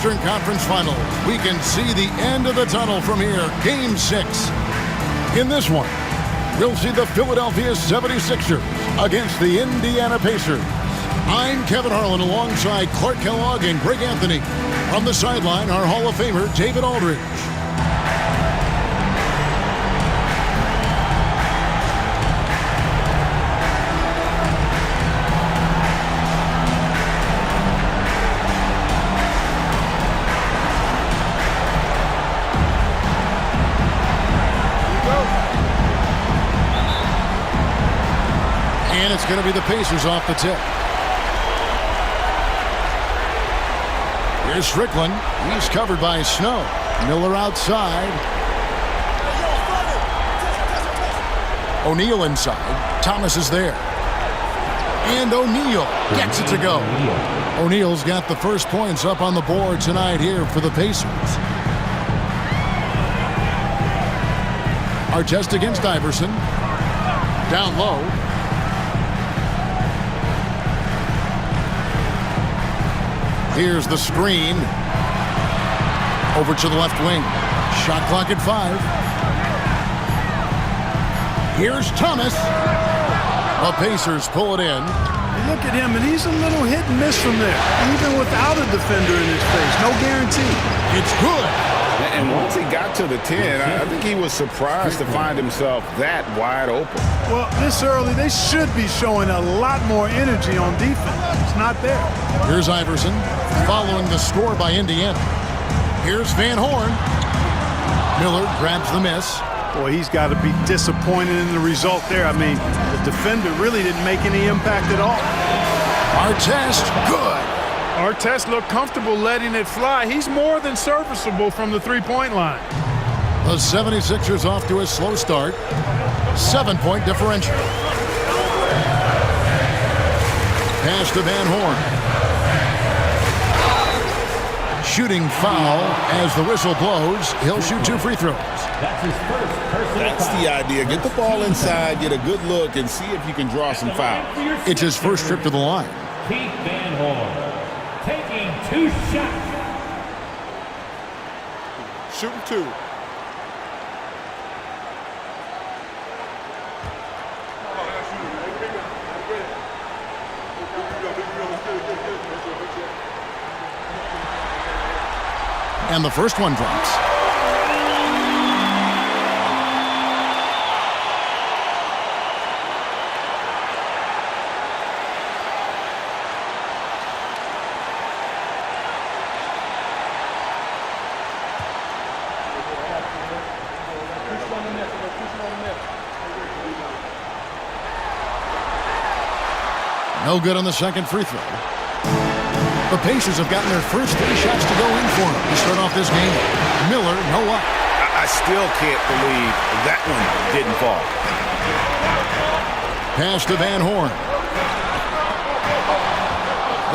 Eastern Conference Finals. We can see the end of the tunnel from here. Game 6. In this one, we'll see the Philadelphia 76ers against the Indiana Pacers. I'm Kevin Harlan alongside Clark Kellogg and Greg Anthony. From the sideline, our Hall of Famer, David Aldridge. And it's going to be the Pacers off the tip. Here's Strickland. He's covered by Snow. Miller outside. O'Neal inside. Thomas is there. And O'Neal gets it to go. O'Neal's got the first points up on the board tonight here for the Pacers. Artest against Iverson. Down low. Here's the screen. Over to the left wing. Shot clock at 5. Here's Thomas. The Pacers pull it in. You look at him, and he's a little hit and miss from there, even without a defender in his face. No guarantee. It's good. And once he got to the 10, I think he was surprised to find himself that wide open. Well, this early, they should be showing a lot more energy on defense. It's not there. Here's Iverson following the score by Indiana. Here's Van Horn. Miller grabs the miss. Boy, he's got to be disappointed in the result there. I mean, the defender really didn't make any impact at all. Artest, good. Artest looked comfortable letting it fly. He's more than serviceable from the three-point line. The 76ers off to a slow start. 7-point differential. Pass to Van Horn. Shooting foul as the whistle blows. He'll shoot 2 free throws. That's the idea. Get the ball inside, get a good look, and see if you can draw some fouls. It's his first trip to the line. Keith Van Horn taking 2 shots. Shooting 2. And the first one drops. No good on the second free throw. The Pacers have gotten their first 3 shots to go in for them to start off this game. Miller, no luck. I still can't believe that one didn't fall. Pass to Van Horn.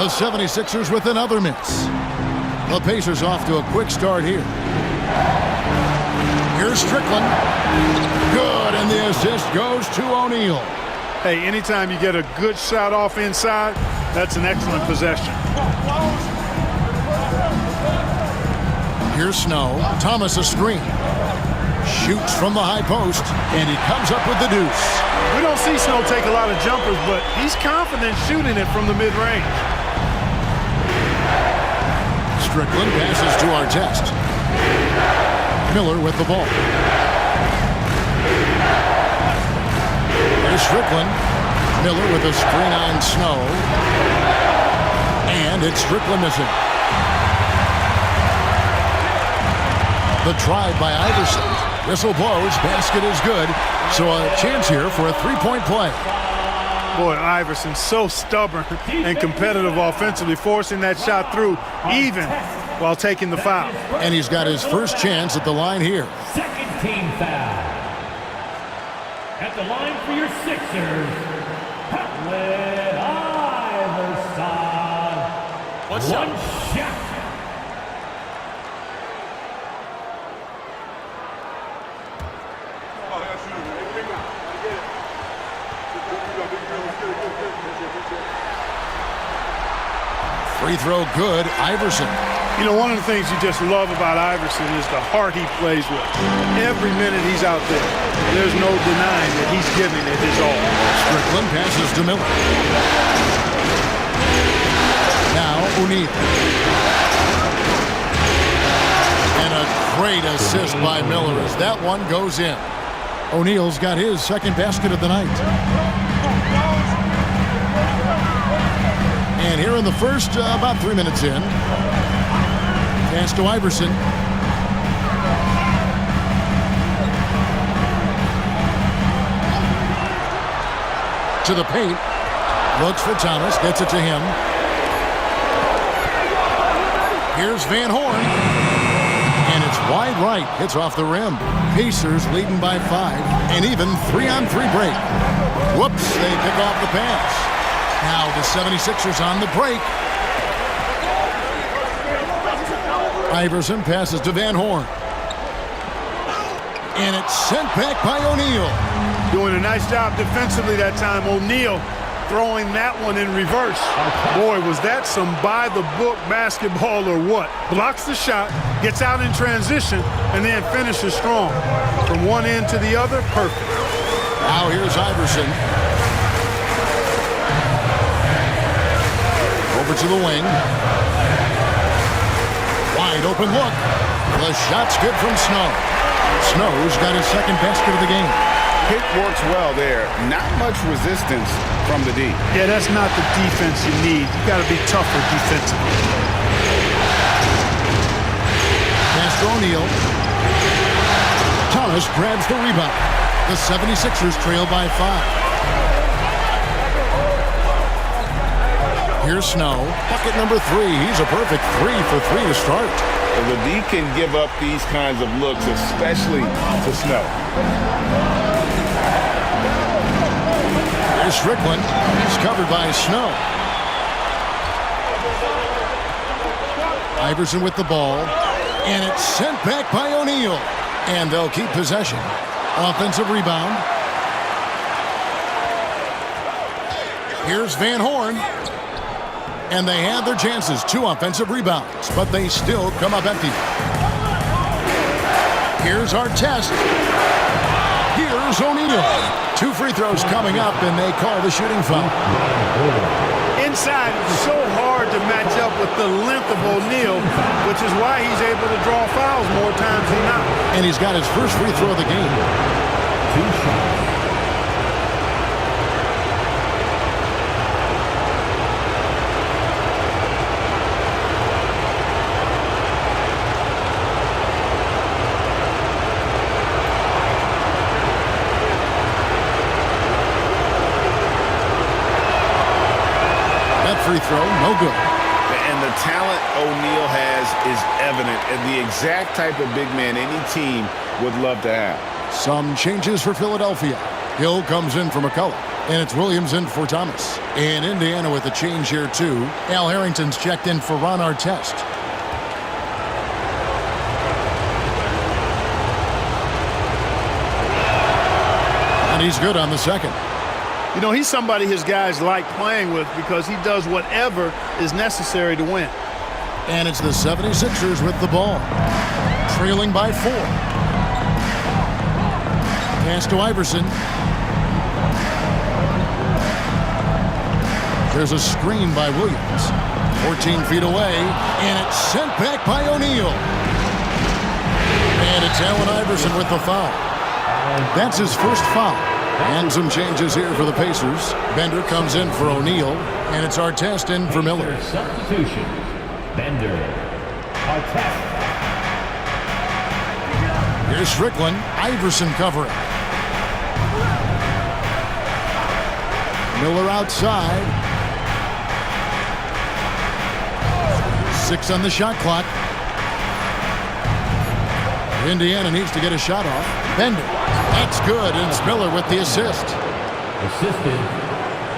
The 76ers with another miss. The Pacers off to a quick start here. Here's Strickland. Good, and the assist goes to O'Neal. Hey, anytime you get a good shot off inside, that's an excellent possession. Here's Snow. Thomas a screen. Shoots from the high post, and he comes up with the deuce. We don't see Snow take a lot of jumpers, but he's confident shooting it from the mid-range. Strickland passes to Artest. Miller with the ball. There's Strickland. Miller with a screen on Snow. And it's Strickland missing. The try by Iverson. Whistle blows. Basket is good. So a chance here for a 3-point play. Boy, Iverson so stubborn and competitive offensively, forcing that shot through even while taking the foul. And he's got his first chance at the line here. Second team foul. At the line for your Sixers, Allen Iverson. One shot. Free throw good. Iverson. You know, one of the things you just love about Iverson is the heart he plays with. Every minute he's out there, there's no denying that he's giving it his all. Strickland passes to Miller. Now O'Neal. And a great assist by Miller as that one goes in. O'Neal's got his second basket of the night. And here in the first, about 3 minutes in, pass to Iverson. To the paint. Looks for Thomas. Gets it to him. Here's Van Horn. And it's wide right. Hits off the rim. Pacers leading by 5. And even 3-on-3 break. Whoops. They pick off the pass. Now the 76ers on the break. Iverson passes to Van Horn. And it's sent back by O'Neal. Doing a nice job defensively that time. O'Neal throwing that one in reverse. Boy, was that some by-the-book basketball or what? Blocks the shot, gets out in transition, and then finishes strong. From one end to the other, perfect. Now here's Iverson. Over to the wing. Wide open look. The shot's good from Snow. Snow's got his second basket of the game. Pick works well there. Not much resistance from the D. Yeah, that's not the defense you need. You got to be tougher defensively. Pass to O'Neal. Thomas grabs the rebound. The 76ers trail by 5. Here's Snow. Bucket number 3. He's a perfect 3 for 3 to start. The D can give up these kinds of looks, especially to Snow. Here's Strickland. He's covered by Snow. Iverson with the ball. And it's sent back by O'Neal. And they'll keep possession. Offensive rebound. Here's Van Horn. And they had their chances. 2 offensive rebounds. But they still come up empty. Here's our test. Here's O'Neal. 2 free throws coming up, and they call the shooting foul. Inside, it's so hard to match up with the length of O'Neal, which is why he's able to draw fouls more times than not. And he's got his first free throw of the game. 2 shots. Free throw, no good. And the talent O'Neal has is evident, and the exact type of big man any team would love to have. Some changes for Philadelphia. Hill comes in for McCullough, and it's Williams in for Thomas. And Indiana with a change here, too. Al Harrington's checked in for Ron Artest. And he's good on the second. You know, he's somebody his guys like playing with because he does whatever is necessary to win. And it's the 76ers with the ball. Trailing by 4. Pass to Iverson. There's a screen by Williams. 14 feet away. And it's sent back by O'Neal. And it's Allen Iverson with the foul. That's his first foul. And some changes here for the Pacers. Bender comes in for O'Neal, and it's Artest in for Miller. Substitution. Bender. Artest. Here's Strickland. Iverson covering. Miller outside. 6 on the shot clock. Indiana needs to get a shot off. Bender. That's good, and it's Miller with the assist. Assisted.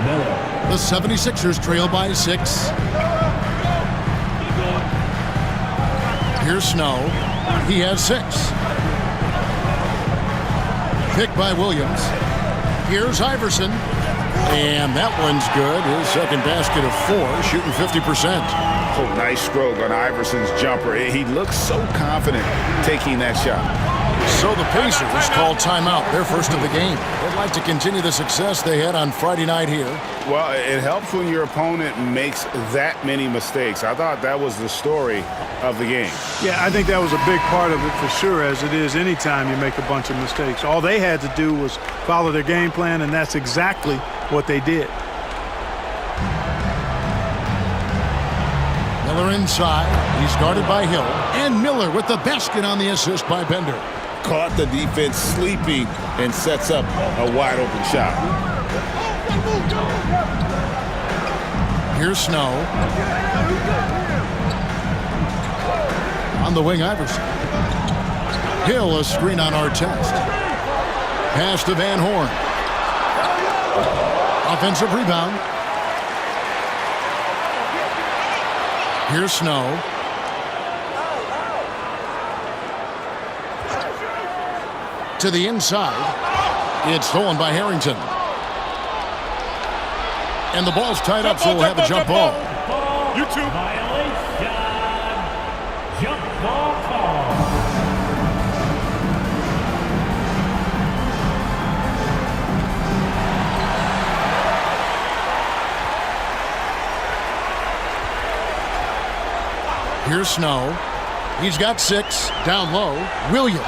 Miller. The 76ers trail by 6. Here's Snow. He has 6. Picked by Williams. Here's Iverson. And that one's good. His second basket of 4, shooting 50%. Oh, nice stroke on Iverson's jumper. He looks so confident taking that shot. So the Pacers call timeout, their first of the game. They'd like to continue the success they had on Friday night here. Well, it helps when your opponent makes that many mistakes. I thought that was the story of the game. Yeah, I think that was a big part of it for sure, as it is anytime you make a bunch of mistakes. All they had to do was follow their game plan, and that's exactly what they did. Miller inside. He's guarded by Hill. And Miller with the basket on the assist by Bender. Caught the defense sleeping and sets up a wide-open shot. Here's Snow. On the wing, Iverson. Hill, a screen on Artest. Pass to Van Horn. Offensive rebound. Here's Snow. To the inside. It's stolen by Harrington. And the ball's tied up, so we'll have a jump ball. You too. Violation. Jump ball call. Here's Snow. He's got 6. Down low. Williams.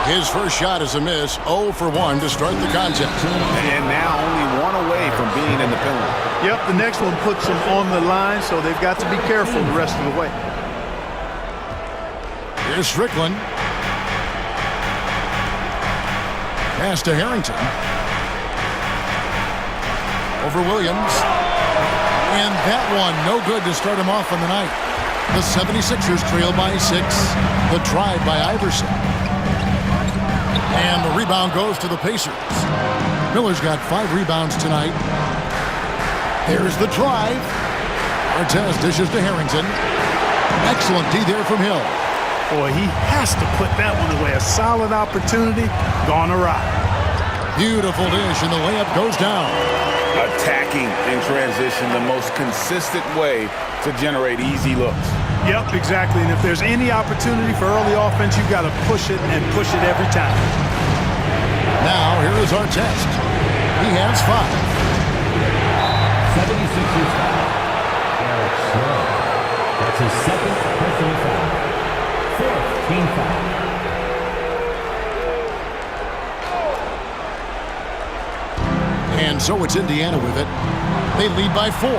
His first shot is a miss. 0 for 1 to start the contest. And now only one away from being in the penalty. Yep, the next one puts them on the line, so they've got to be careful the rest of the way. Here's Strickland. Pass to Harrington. Over Williams. And that one, no good to start him off on the night. The 76ers trail by 6. The drive by Iverson. And the rebound goes to the Pacers. Miller's got 5 rebounds tonight. There's the drive. Artest dishes to Harrington. Excellent D there from Hill. Boy, he has to put that one away. A solid opportunity gone awry. Beautiful dish, and the layup goes down. Attacking in transition, the most consistent way to generate easy looks. Yep, exactly. And if there's any opportunity for early offense, you've got to push it and push it every time. Now, here is Artest. He has 5. 76ers foul. Eric Snow. That's his second personal foul. 4th team foul. And so it's Indiana with it. They lead by 4.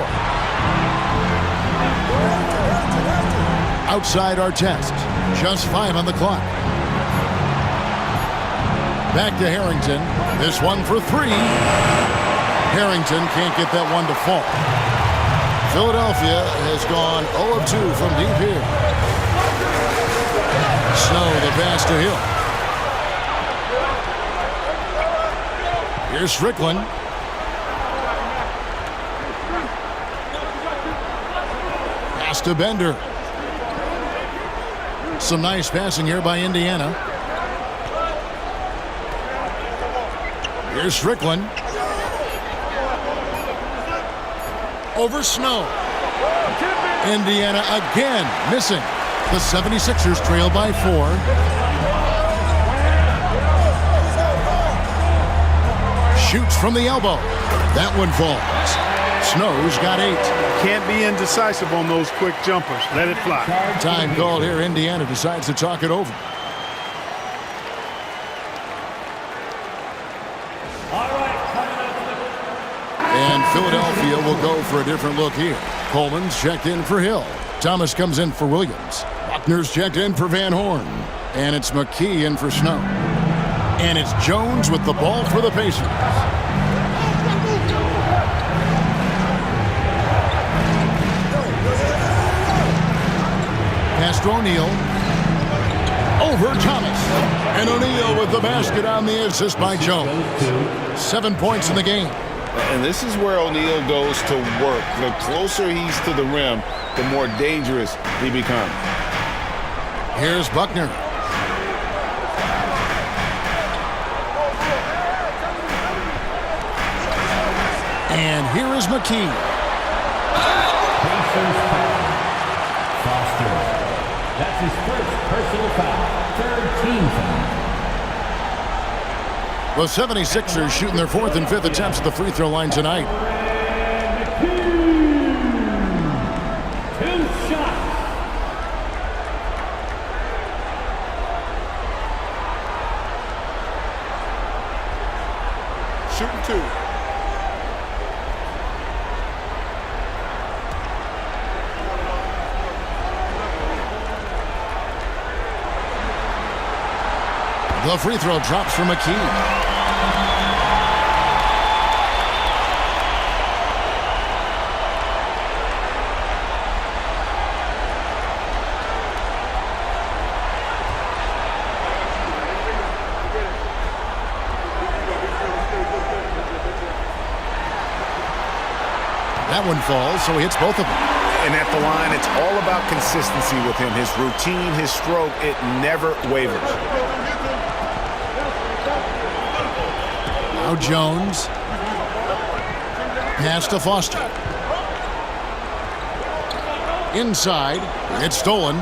Outside Artest. Just 5 on the clock. Back to Harrington. This one for 3. Harrington can't get that one to fall. Philadelphia has gone 0 of 2 from deep here. Snow the pass to Hill. Here's Strickland. Pass to Bender. Some nice passing here by Indiana. Here's Strickland. Over Snow. Indiana again missing. The 76ers trail by 4. Shoots from the elbow. That one falls. Snow's got 8. Can't be indecisive on those quick jumpers. Let it fly. Time called here. Indiana decides to talk it over. And Philadelphia will go for a different look here. Coleman's checked in for Hill. Thomas comes in for Williams. Buckner's checked in for Van Horn. And it's McKee in for Snow. And it's Jones with the ball for the Pacers. Pass to O'Neal. Over Thomas. And O'Neal with the basket on the assist by Jones. 7 points in the game. And this is where O'Neal goes to work. The closer he's to the rim, the more dangerous he becomes. Here's Buckner. And here is McKee. Pacers foul. Foster. That's his first personal foul. Third team foul. The 76ers shooting their fourth and fifth attempts at the free throw line tonight. Two shots. Shooting two. The free throw drops for McKee. That one falls, so he hits both of them. And at the line, it's all about consistency with him. His routine, his stroke, it never wavers. Now Jones. Pass to Foster. Inside. It's stolen.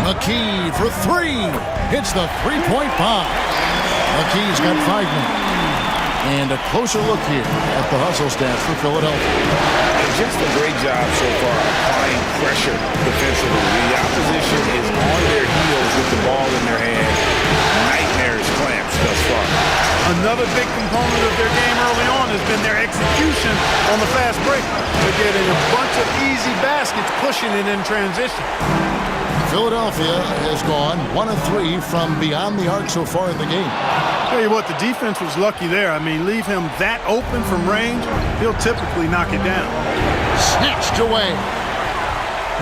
McKee for three. Hits the three-point bomb. McKee's got 5 minutes. And a closer look here at the hustle stats for Philadelphia. Just a great job so far applying pressure defensively. The opposition is on their heels with the ball in their hand. Nightmarish clamps thus far. Another big component of their game early on has been their execution on the fast break. They're getting a bunch of easy baskets, pushing it in transition. Philadelphia has gone 1 of 3 from beyond the arc so far in the game. Tell you what, the defense was lucky there. I mean, leave him that open from range, he'll typically knock it down. Snatched away.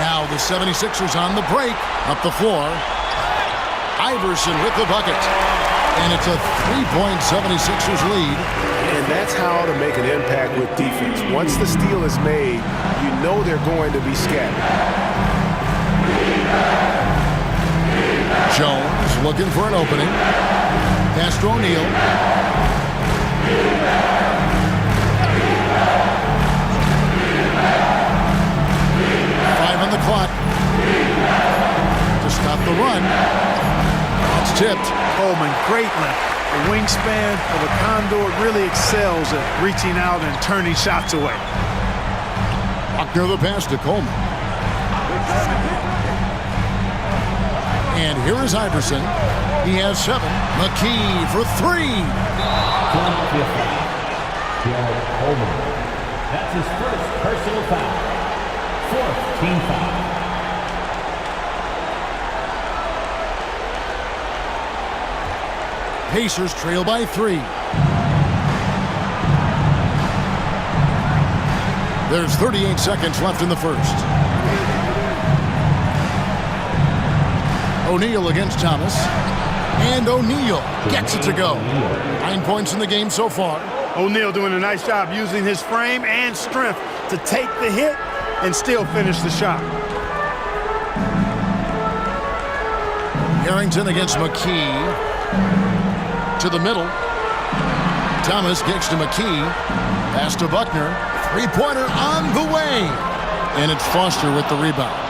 Now the 76ers on the break. Up the floor. Iverson with the bucket. And it's a 3-point 76ers lead. And that's how to make an impact with defense. Once the steal is made, you know they're going to be scattered. Jones looking for an opening. Pass to O'Neal. 5 on the clock. To stop the run. It's tipped. Coleman, great length. The wingspan of a condor really excels at reaching out and turning shots away. Buckner the pass to Coleman. And here is Iverson. He has 7. McKee for 3. Philadelphia foul. Garrett Coleman. That's his first personal foul. Fourth team foul. Pacers trail by 3. There's 38 seconds left in the first. O'Neal against Thomas. And O'Neal gets it to go. 9 points in the game so far. O'Neal doing a nice job using his frame and strength to take the hit and still finish the shot. Harrington against McKee. To the middle. Thomas gets to McKee. Pass to Buckner. Three-pointer on the way. And it's Foster with the rebound.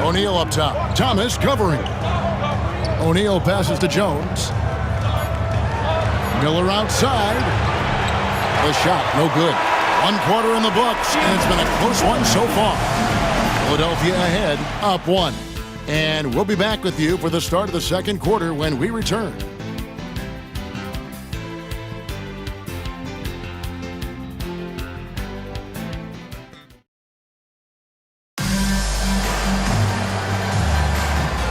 O'Neal up top. Thomas covering. O'Neal passes to Jones. Miller outside. The shot, no good. 1 quarter in the books, and it's been a close one so far. Philadelphia ahead, up 1. And we'll be back with you for the start of the second quarter when we return.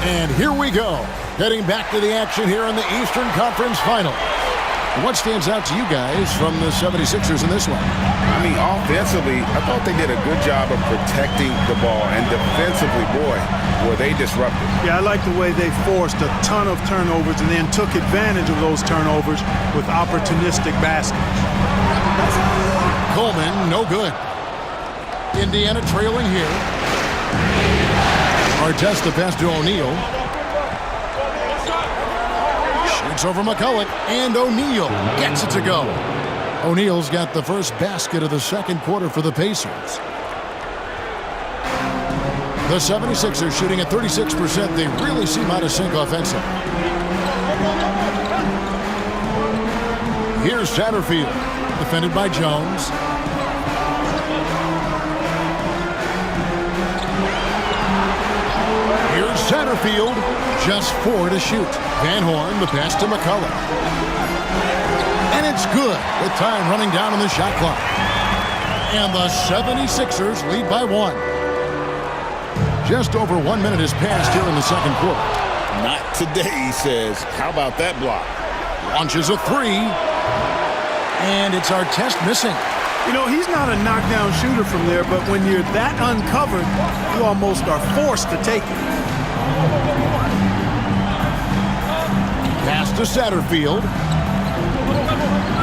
And here we go, heading back to the action here in the Eastern Conference Final. What stands out to you guys from the 76ers in this one? I mean, offensively, I thought they did a good job of protecting the ball. And defensively, boy, were they disruptive. Yeah, I like the way they forced a ton of turnovers and then took advantage of those turnovers with opportunistic baskets. Coleman, no good. Indiana trailing here. Artest the pass to O'Neal. Shoots over McCulloch, and O'Neal gets it to go. O'Neal's got the first basket of the second quarter for the Pacers. The 76ers shooting at 36%. They really seem out of sync offensively. Here's Satterfield, defended by Jones. Here's Satterfield, just 4 to shoot. Van Horn, the pass to McCulloch. And it's good with time running down on the shot clock. And the 76ers lead by 1. Just over 1 minute has passed here in the second quarter. Not today, he says. How about that block? Launches a 3. And it's Artest missing. You know, he's not a knockdown shooter from there, but when you're that uncovered, you almost are forced to take it. Pass to Satterfield.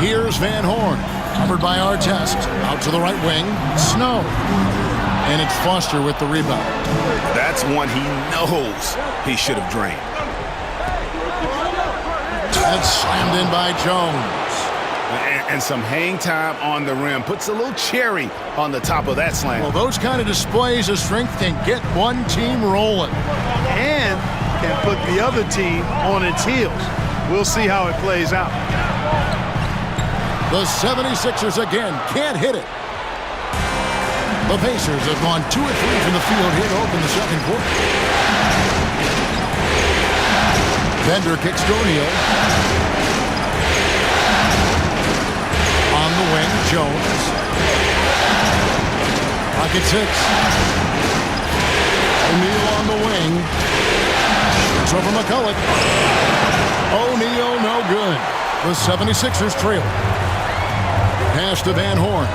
Here's Van Horn. Covered by Artest. Out to the right wing. Snow. And it's Foster with the rebound. That's one he knows he should have drained. That's slammed in by Jones. And some hang time on the rim. Puts a little cherry on the top of that slam. Well, those kind of displays of strength can get one team rolling. And can put the other team on its heels. We'll see how it plays out. The 76ers again can't hit it. The Pacers have gone 2 of 3 from the field here to open the second quarter. Bender kicks to O'Neal. On the wing, Jones. Rocket 6. O'Neal on the wing. Shoots over McCulloch. O'Neal no good. The 76ers trail. Pass to Van Horn.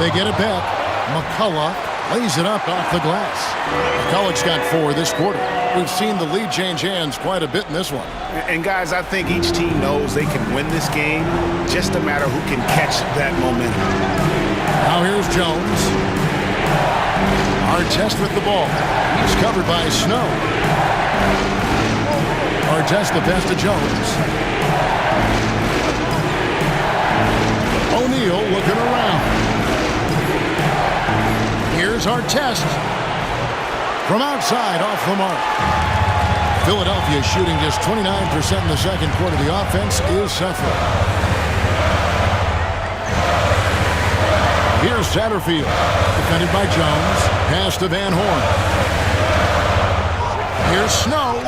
They get it back. McCulloch lays it up off the glass. McCulloch's got 4 this quarter. We've seen the lead change hands quite a bit in this one. And guys, I think each team knows they can win this game. Just a matter who can catch that momentum. Now here's Jones. Artest with the ball. He's covered by Snow. Artest the pass to Jones. O'Neal looking around. Here's Artest. From outside, off the mark. Philadelphia shooting just 29% in the second quarter. The offense is suffering. Here's Satterfield. Defended by Jones. Pass to Van Horn. Here's Snow.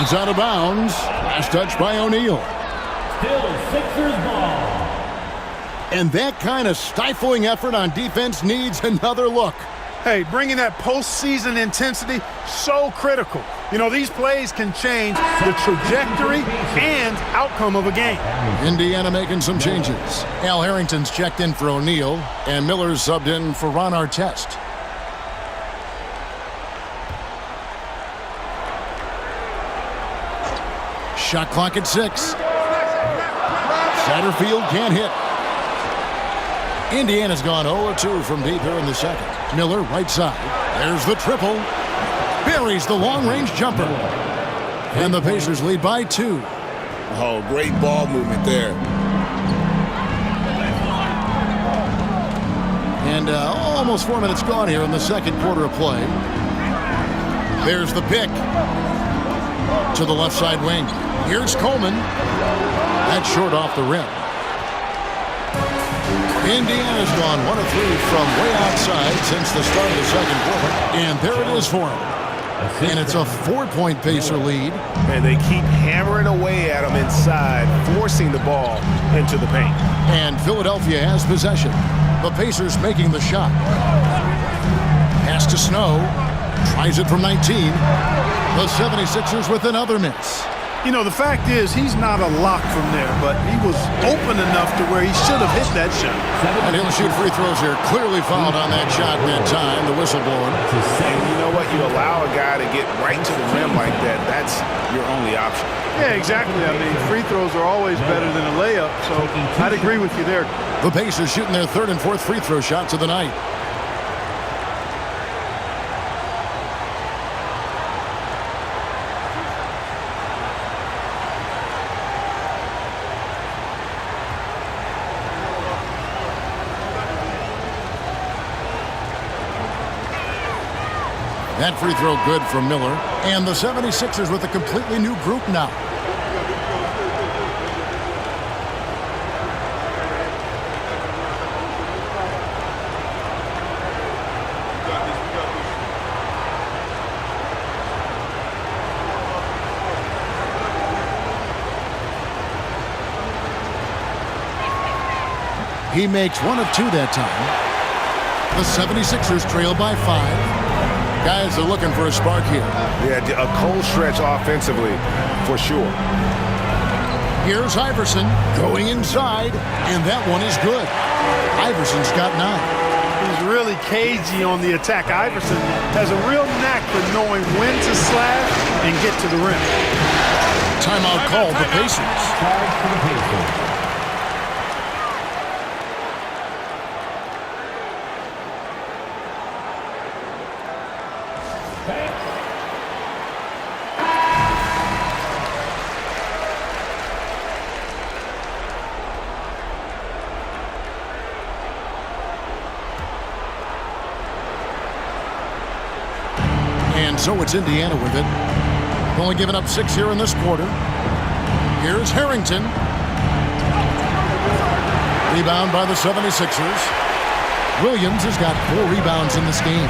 It's out of bounds. Last touch by O'Neal. Still Sixers ball. And that kind of stifling effort on defense needs another look. Hey, bringing that postseason intensity, so critical. You know, these plays can change the trajectory and outcome of a game. Indiana making some changes. Al Harrington's checked in for O'Neal, and Miller's subbed in for Ron Artest. Shot clock at 6. Satterfield can't hit. Indiana's gone 0-2 from deep here in the second. Miller, right side. There's the triple. Buries the long-range jumper. And the Pacers lead by 2. Oh, great ball movement there. And almost 4 minutes gone here in the second quarter of play. There's the pick. To the left side wing. Here's Coleman. That's short off the rim. Indiana's gone 1 of 3 from way outside since the start of the second quarter. And there it is for him. And it's a 4-point Pacer lead. And they keep hammering away at them inside, forcing the ball into the paint. And Philadelphia has possession. The Pacers making the shot. Pass to Snow. Tries it from 19. The 76ers with another miss. You know, the fact is he's not a lock from there, but he was open enough to where he should have hit that shot. And he'll shoot free throws here. Clearly fouled on that shot that time. The whistle blowing. And you know what? You allow a guy to get right to the rim like that. That's your only option. Yeah, exactly. I mean, free throws are always better than a layup, so I'd agree with you there. The Pacers shooting their 3rd and 4th free throw shots of the night. That free throw good from Miller. And the 76ers with a completely new group now. He makes one of two that time. The 76ers trail by 5. Guys are looking for a spark here. Yeah, a cold stretch offensively, for sure. Here's Iverson going inside, and that one is good. Iverson's got 9. He's really cagey on the attack. Iverson has a real knack for knowing when to slash and get to the rim. Timeout called the Pacers. Charge for the Pacers. And so it's Indiana with it. Only giving up 6 here in this quarter. Here's Harrington. Rebound by the 76ers. Williams has got 4 rebounds in this game.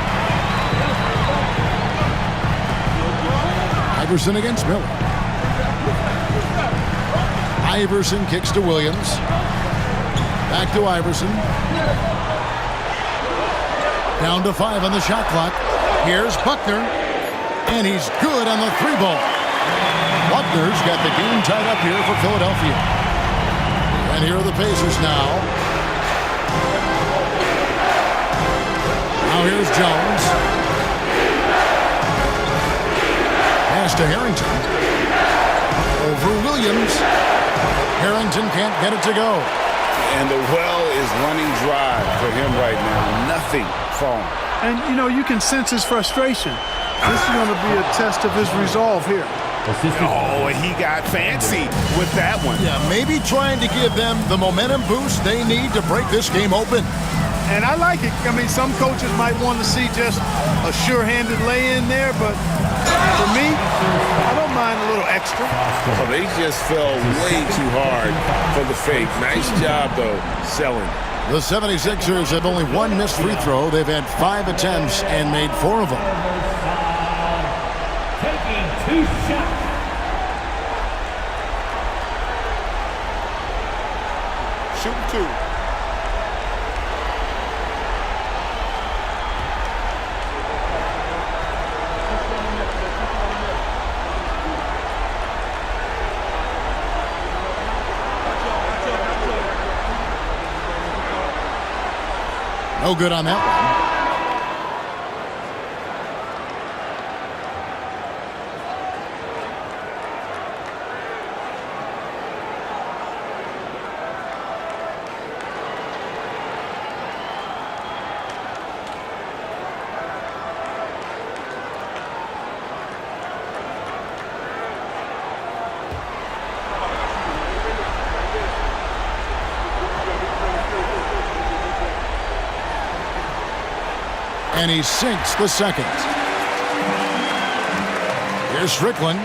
Iverson against Miller. Iverson kicks to Williams. Back to Iverson. Down to 5 on the shot clock. Here's Buckner. And he's good on the 3-ball. Buckner's got the game tied up here for Philadelphia. And here are the Pacers now. Now here's Jones. Pass to Harrington. Over Williams. Harrington can't get it to go. And the well is running dry for him right now. Nothing falling. And, you know, you can sense his frustration. This is going to be a test of his resolve here. Oh, and he got fancy with that one. Yeah, maybe trying to give them the momentum boost they need to break this game open. And I like it. I mean, some coaches might want to see just a sure-handed lay-in there, but for me, I don't mind a little extra. Oh, they just fell way too hard for the fake. Nice job, though, selling. The 76ers have only 1 missed free throw. They've had 5 attempts and made 4 of them. Taking 2 shots. Shoot 2. No good on that one. And he sinks the second. Here's Strickland.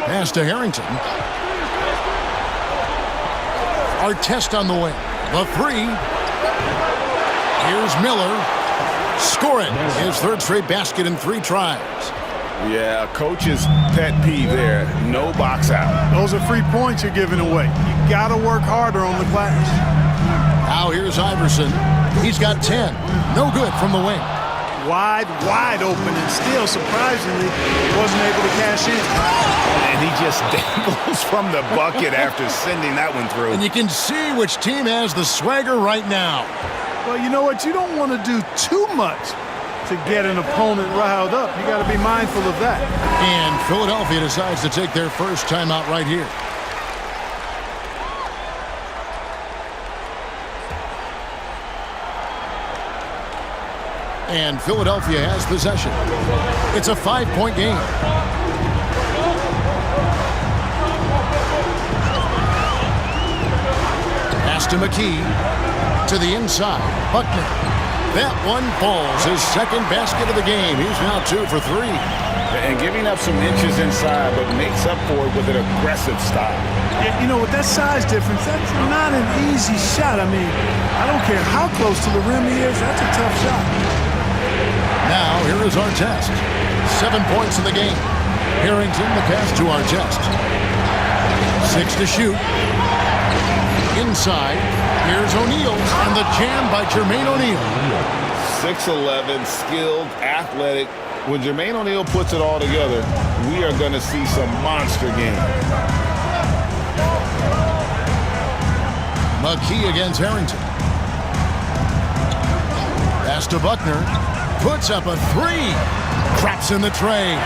Pass to Harrington. Artest on the wing. The 3. Here's Miller. Score it. His 3rd straight basket in 3 tries. Yeah, coach's pet peeve there. No box out. Those are free points you're giving away. You got to work harder on the glass. Now here's Iverson. He's got 10. No good from the wing. Wide open, and still, surprisingly, wasn't able to cash in. And he just dangles from the bucket after sending that one through. And you can see which team has the swagger right now. Well, you know what? You don't want to do too much to get an opponent riled up. You got to be mindful of that. And Philadelphia decides to take their first timeout right here. And Philadelphia has possession. It's a 5-point game. Pass to McKee. To the inside. Buckner. That one falls. His second basket of the game. He's now 2 for 3. And giving up some inches inside, but makes up for it with an aggressive style. Yeah, you know, with that size difference, that's not an easy shot. I mean, I don't care how close to the rim he is. That's a tough shot. Now, here is Artest. 7 points in the game. Harrington, the pass to Artest. 6 to shoot. Inside. Here's O'Neal. And the jam by Jermaine O'Neal. 6'11", skilled, athletic. When Jermaine O'Neal puts it all together, we are going to see some monster games. McKee against Harrington. Pass to Buckner. Puts up a 3. Traps in the tray.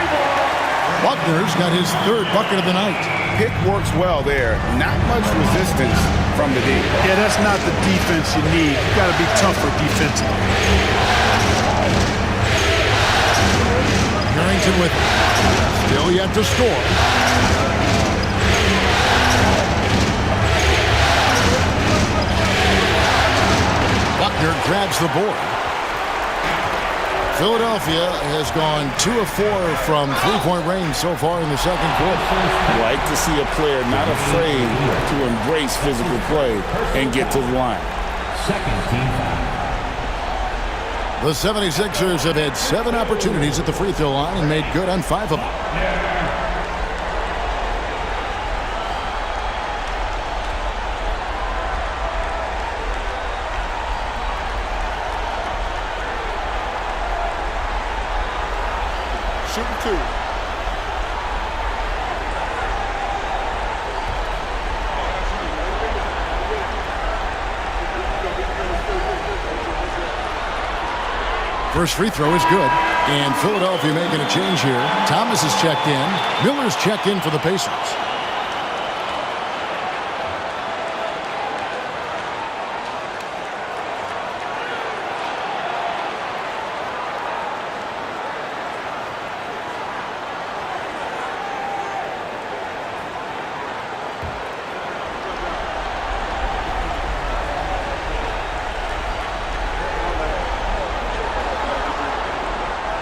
Buckner's got his 3rd bucket of the night. Pick works well there. Not much resistance from the D. Yeah, that's not the defense you need. You got to be tougher defensively. Harrington with it. Still yet to score. Buckner grabs the board. Philadelphia has gone 2 of 4 from three-point range so far in the second quarter. Like to see a player not afraid to embrace physical play and get to the line. Second team foul. The 76ers have had 7 opportunities at the free throw line and made good on 5 of them. Shooting 2. First free throw is good. And Philadelphia making a change here. Thomas is checked in. Miller's checked in for the Pacers.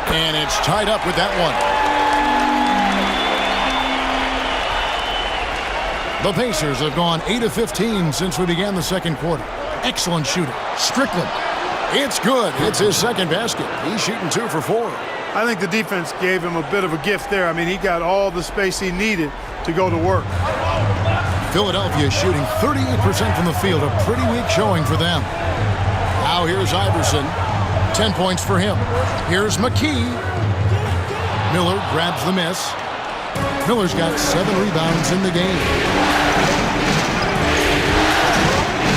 And it's tied up with that one. The Pacers have gone 8 of 15 since we began the second quarter. Excellent shooting. Strickland. It's good. It's his second basket. He's shooting 2 for 4. I think the defense gave him a bit of a gift there. I mean, he got all the space he needed to go to work. Philadelphia shooting 38% from the field. A pretty weak showing for them. Now here's Iverson. 10 points for him. Here's McKee. Miller grabs the miss. Miller's got 7 rebounds in the game.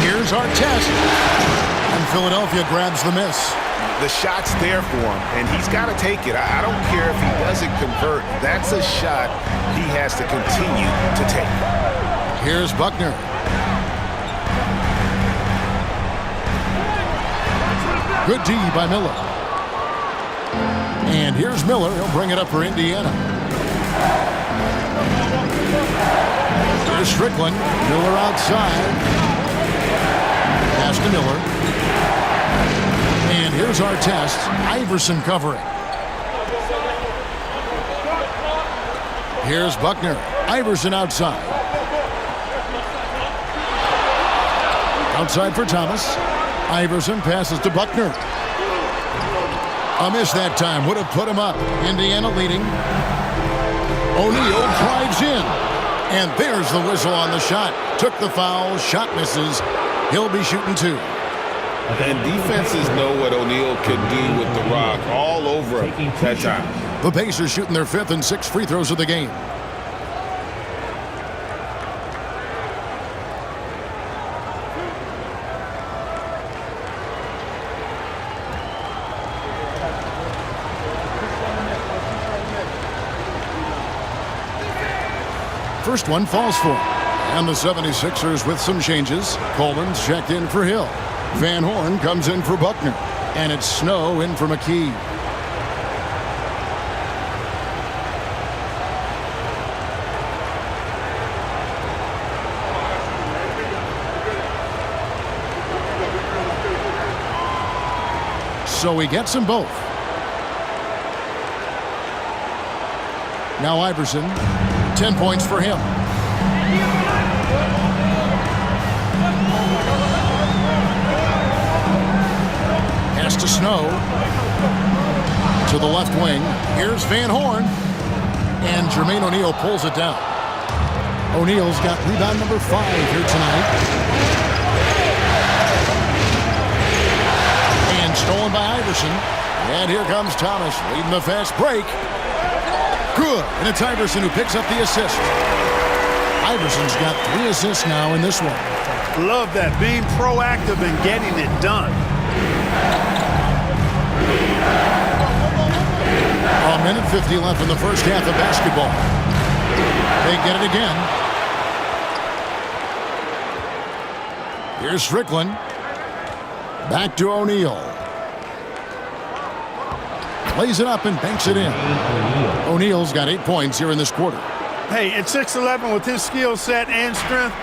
Here's Artest. And Philadelphia grabs the miss. The shot's there for him, and he's got to take it. I don't care if he doesn't convert. That's a shot he has to continue to take. Here's Buckner. Good D by Miller. And here's Miller. He'll bring it up for Indiana. Here's Strickland. Miller outside. Pass to Miller. And here's Artest. Iverson covering. Here's Buckner. Iverson outside. Outside for Thomas. Iverson passes to Buckner. A miss that time. Would have put him up. Indiana leading. O'Neal drives in. And there's the whistle on the shot. Took the foul. Shot misses. He'll be shooting 2. And defenses know what O'Neal can do with the rock all over him that time. The Pacers shooting their 5th and 6th free throws of the game. First one falls for him. And the 76ers with some changes. Coleman's checked in for Hill. Van Horn comes in for Buckner. And it's Snow in for McKee. so he gets them both. Now Iverson, 10 points for him. Pass to Snow. To the left wing. Here's Van Horn. And Jermaine O'Neal pulls it down. O'Neal's got rebound number 5 here tonight. And stolen by Iverson. And here comes Thomas leading the fast break. Good. And it's Iverson who picks up the assist. Iverson's got 3 assists now in this one. Love that. Being proactive and getting it done. A minute 50 left in the first half of basketball. They get it again. Here's Strickland. Back to O'Neal. Plays it up and banks it in. O'Neal's got 8 points here in this quarter. Hey, at 6'11", with his skill set and strength,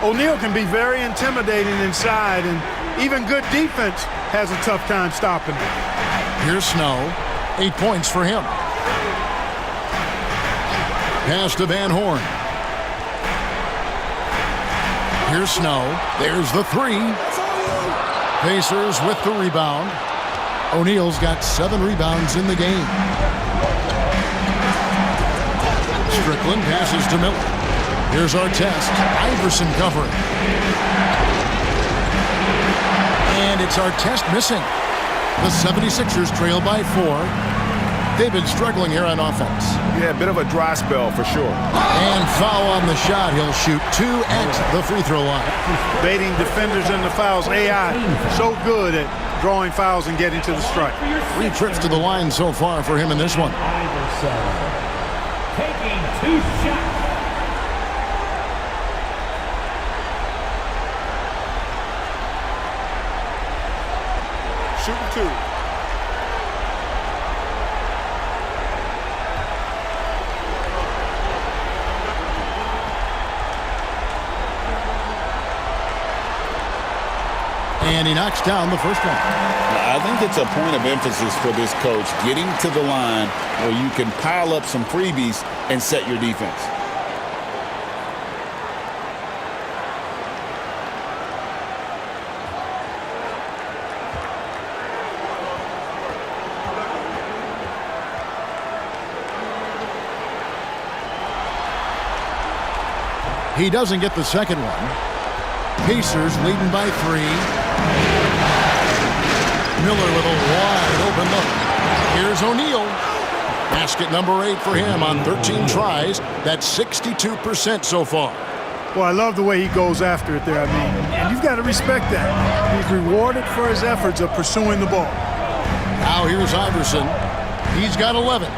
O'Neal can be very intimidating inside, and even good defense has a tough time stopping him. Here's Snow. 8 points for him. Pass to Van Horn. Here's Snow. There's the 3. Pacers with the rebound. O'Neal's got 7 rebounds in the game. Strickland passes to Miller. Here's Artest. Iverson covering. And it's Artest missing. The 76ers trail by 4. They've been struggling here on offense. Yeah, a bit of a dry spell for sure. And foul on the shot. He'll shoot 2 at the free throw line. Baiting defenders into fouls. AI so good at drawing fouls and getting to the strike. 3 trips to the line so far for him in this one. Iverson taking 2 shots. Shooting 2. And he knocks down the first one. I think it's a point of emphasis for this coach, getting to the line where you can pile up some freebies and set your defense. He doesn't get the second one. Pacers leading by 3. Miller with a wide open look. Here's O'Neal. Basket number 8 for him on 13 tries. That's 62% so far. Well, I love the way he goes after it there. I mean, and you've got to respect that. He's rewarded for his efforts of pursuing the ball. Now here's Iverson. He's got 11.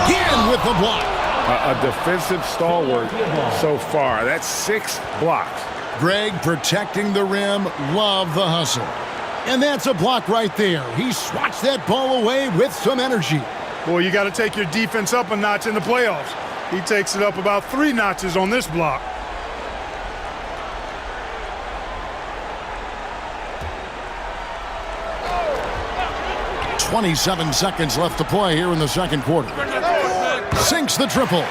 Again with the block. A defensive stalwart so far. That's 6 blocks. Greg protecting the rim. Love the hustle. And that's a block right there. He swats that ball away with some energy. Boy, you got to take your defense up a notch in the playoffs. He takes it up about 3 notches on this block. .27 seconds left to play here in the second quarter. Sinks the triple.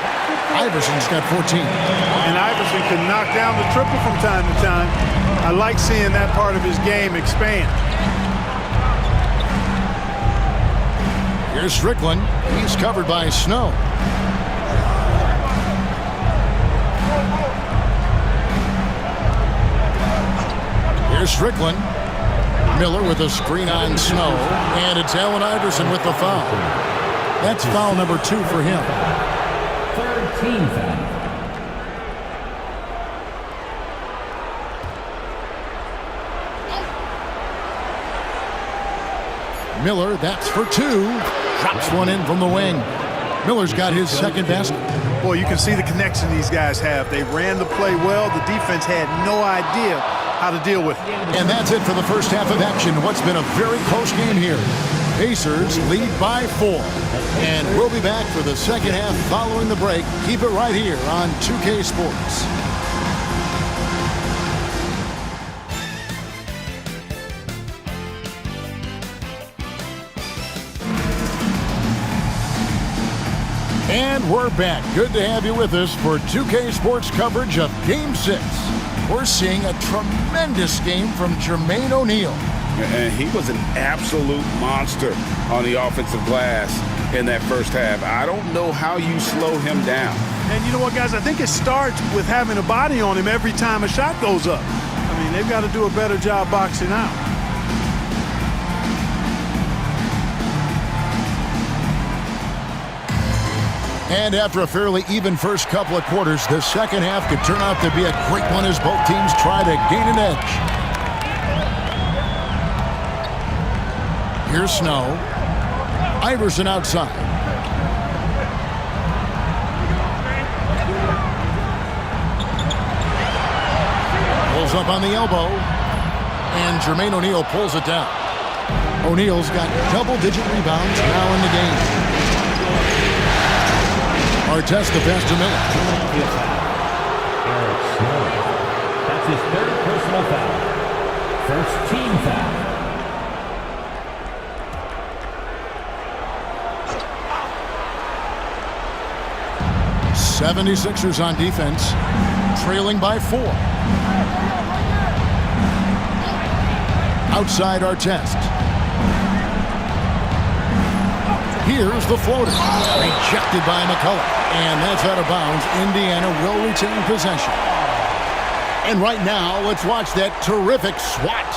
Iverson's got 14. And Iverson can knock down the triple from time to time. I like seeing that part of his game expand. Here's Strickland. He's covered by Snow. Here's Strickland. Miller with a screen on Snow. And it's Allen Iverson with the foul. That's foul number 2 for him. 13 foul. Miller, that's for 2. Drops one in from the wing. Miller's got his second basket. Boy, you can see the connection these guys have. They ran the play well. The defense had no idea how to deal with it. And that's it for the first half of action. What's been a very close game here. Pacers lead by 4. And we'll be back for the second half following the break. Keep it right here on 2K Sports. And we're back. Good to have you with us for 2K Sports coverage of Game 6. We're seeing a tremendous game from Jermaine O'Neal. And he was an absolute monster on the offensive glass in that first half. I don't know how you slow him down. And you know what, guys? I think it starts with having a body on him every time a shot goes up. I mean, they've got to do a better job boxing out. And after a fairly even first couple of quarters, the second half could turn out to be a great one as both teams try to gain an edge. Here's Snow. Iverson outside. Pulls up on the elbow. And Jermaine O'Neal pulls it down. O'Neal's got double-digit rebounds now in the game. Artest the pass to Miller. That's his third personal foul. First team foul. 76ers on defense, trailing by 4. Outside Artest. Here's the floater. Rejected by McCullough. And that's out of bounds. Indiana will retain possession. And right now, let's watch that terrific swat.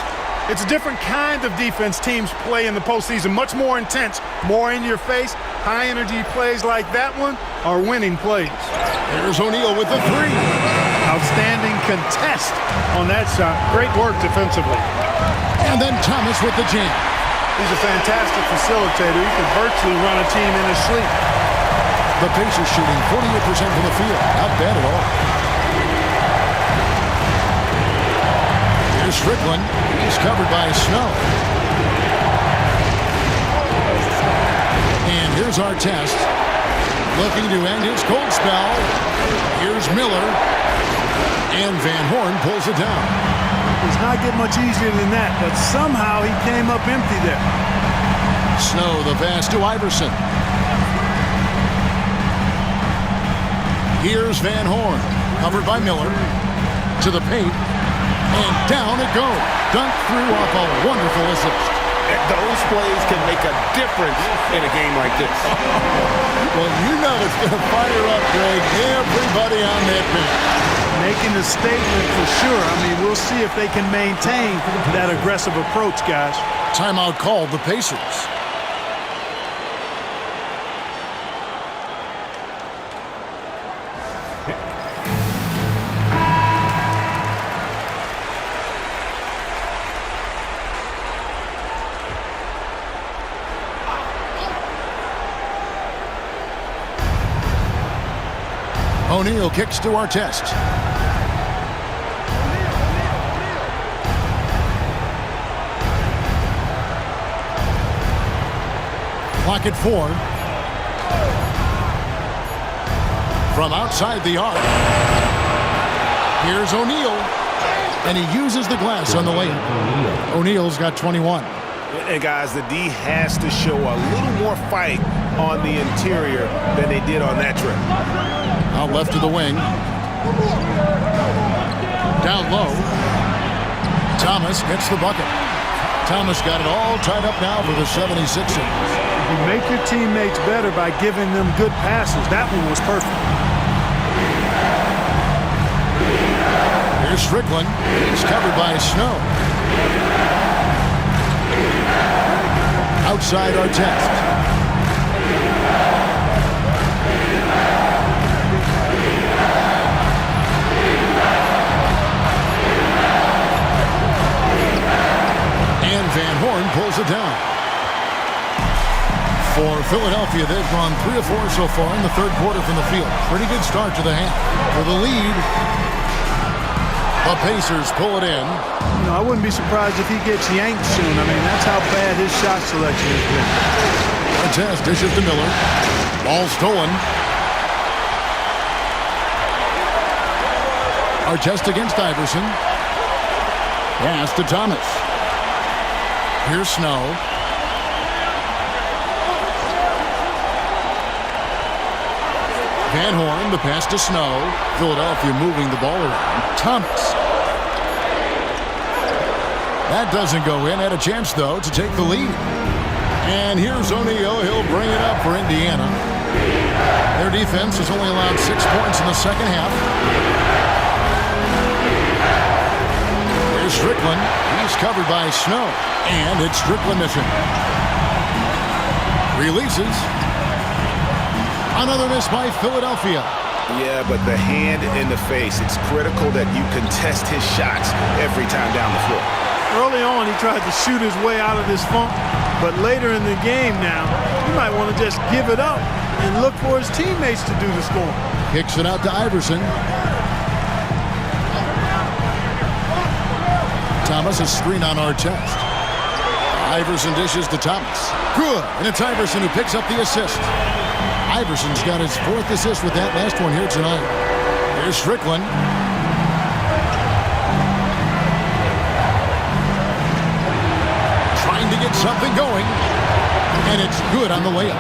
It's a different kind of defense teams play in the postseason. Much more intense, more in your face. High-energy plays like that one are winning plays. There's O'Neal with the 3. Outstanding contest on that shot. Great work defensively. And then Thomas with the jam. He's a fantastic facilitator. He can virtually run a team in his sleep. The Pacers shooting 48% from the field. Not bad at all. Here's Strickland. He's covered by Snow. And here's Artest. Looking to end his cold spell. Here's Miller. And Van Horn pulls it down. It's not getting much easier than that, but somehow he came up empty there. Snow, the pass to Iverson. Here's Van Horn, covered by Miller. To the paint, and down it goes. Dunked through off a wonderful assist. Those plays can make a difference in a game like this. Well, you know it's going to fire up, Greg, everybody on that bench. Making a statement for sure. I mean, we'll see if they can maintain that aggressive approach, guys. Timeout called the Pacers. O'Neal kicks to Artest. Clock at 4. From outside the arc. Here's O'Neal. And he uses the glass on the layup. O'Neal's got 21. And guys, the D has to show a little more fight on the interior than they did on that trip. Out left to the wing. Down low. Thomas gets the bucket. Thomas got it all tied up now for the 76ers. You make your teammates better by giving them good passes. That one was perfect. Here's Strickland. He's covered by Snow. Outside Artest. And Van Horn pulls it down. For Philadelphia, they've gone 3 of 4 so far in the third quarter from the field. Pretty good start to the half. For the lead, the Pacers pull it in. You know, I wouldn't be surprised if he gets yanked soon. I mean, that's how bad his shot selection has been. Artest dishes to Miller. Ball stolen. Artest against Iverson. Pass to Thomas. Here's Snow. Van Horn, the pass to Snow. Philadelphia moving the ball around. Thomas. That doesn't go in. Had a chance, though, to take the lead. And here's O'Neal. He'll bring it up for Indiana. Their defense has only allowed 6 points in the second half. Here's Strickland. He's covered by Snow. And it's Strickland missing. Releases. Another miss by Philadelphia. Yeah, but the hand in the face, it's critical that you contest his shots every time down the floor. Early on, he tried to shoot his way out of this funk, but later in the game now, you might want to just give it up and look for his teammates to do the scoring. Kicks it out to Iverson. Thomas is screen on Artest. Iverson dishes to Thomas. Good, and it's Iverson who picks up the assist. Iverson's got his 4th assist with that last one here tonight. Here's Strickland. Trying to get something going. And it's good on the layup.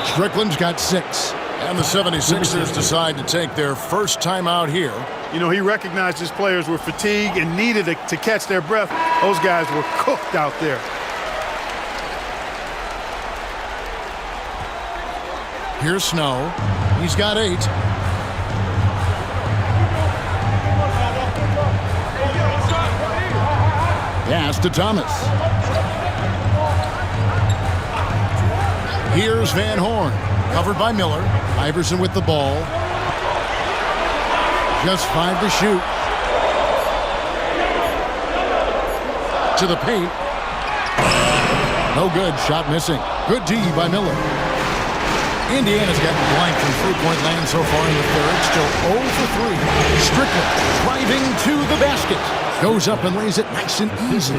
Strickland's got 6. And the 76ers decide to take their first timeout here. You know, he recognized his players were fatigued and needed to catch their breath. Those guys were cooked out there. Here's Snow. He's got 8. Pass to Thomas. Here's Van Horn. Covered by Miller. Iverson with the ball. Just 5 to shoot. To the paint. No good. Shot missing. Good D by Miller. Indiana's gotten blank from three-point land so far in the third. Still 0 for 3. Strickland driving to the basket. Goes up and lays it nice and easy.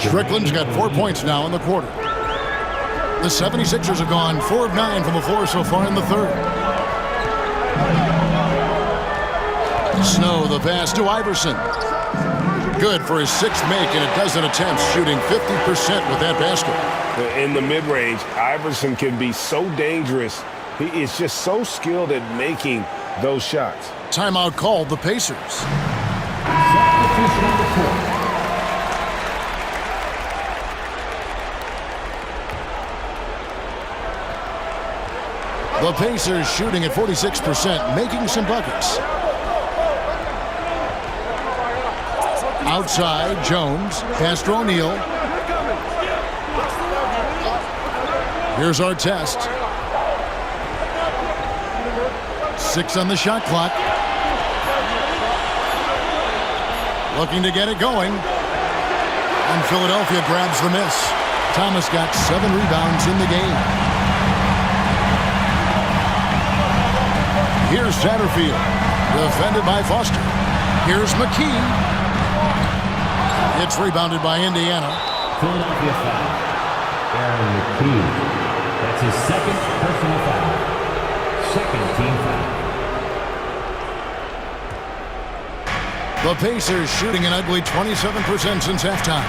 Strickland's got 4 points now in the quarter. The 76ers have gone 4 of 9 from the floor so far in the third. Snow, the pass to Iverson. Good for his 6th make in a dozen attempts, shooting 50% with that basket. In the mid-range, Iverson can be so dangerous. He is just so skilled at making those shots. Timeout called the Pacers. The Pacers shooting at 46%, making some buckets. Outside, Jones, pass to O'Neal. Here's Artest. 6 on the shot clock. Looking to get it going. And Philadelphia grabs the miss. Thomas got 7 rebounds in the game. Here's Satterfield. Defended by Foster. Here's McKee. It's rebounded by Indiana. Philadelphia foul. Aaron McKee. That's his 2nd personal foul. 2nd team foul. The Pacers shooting an ugly 27% since halftime.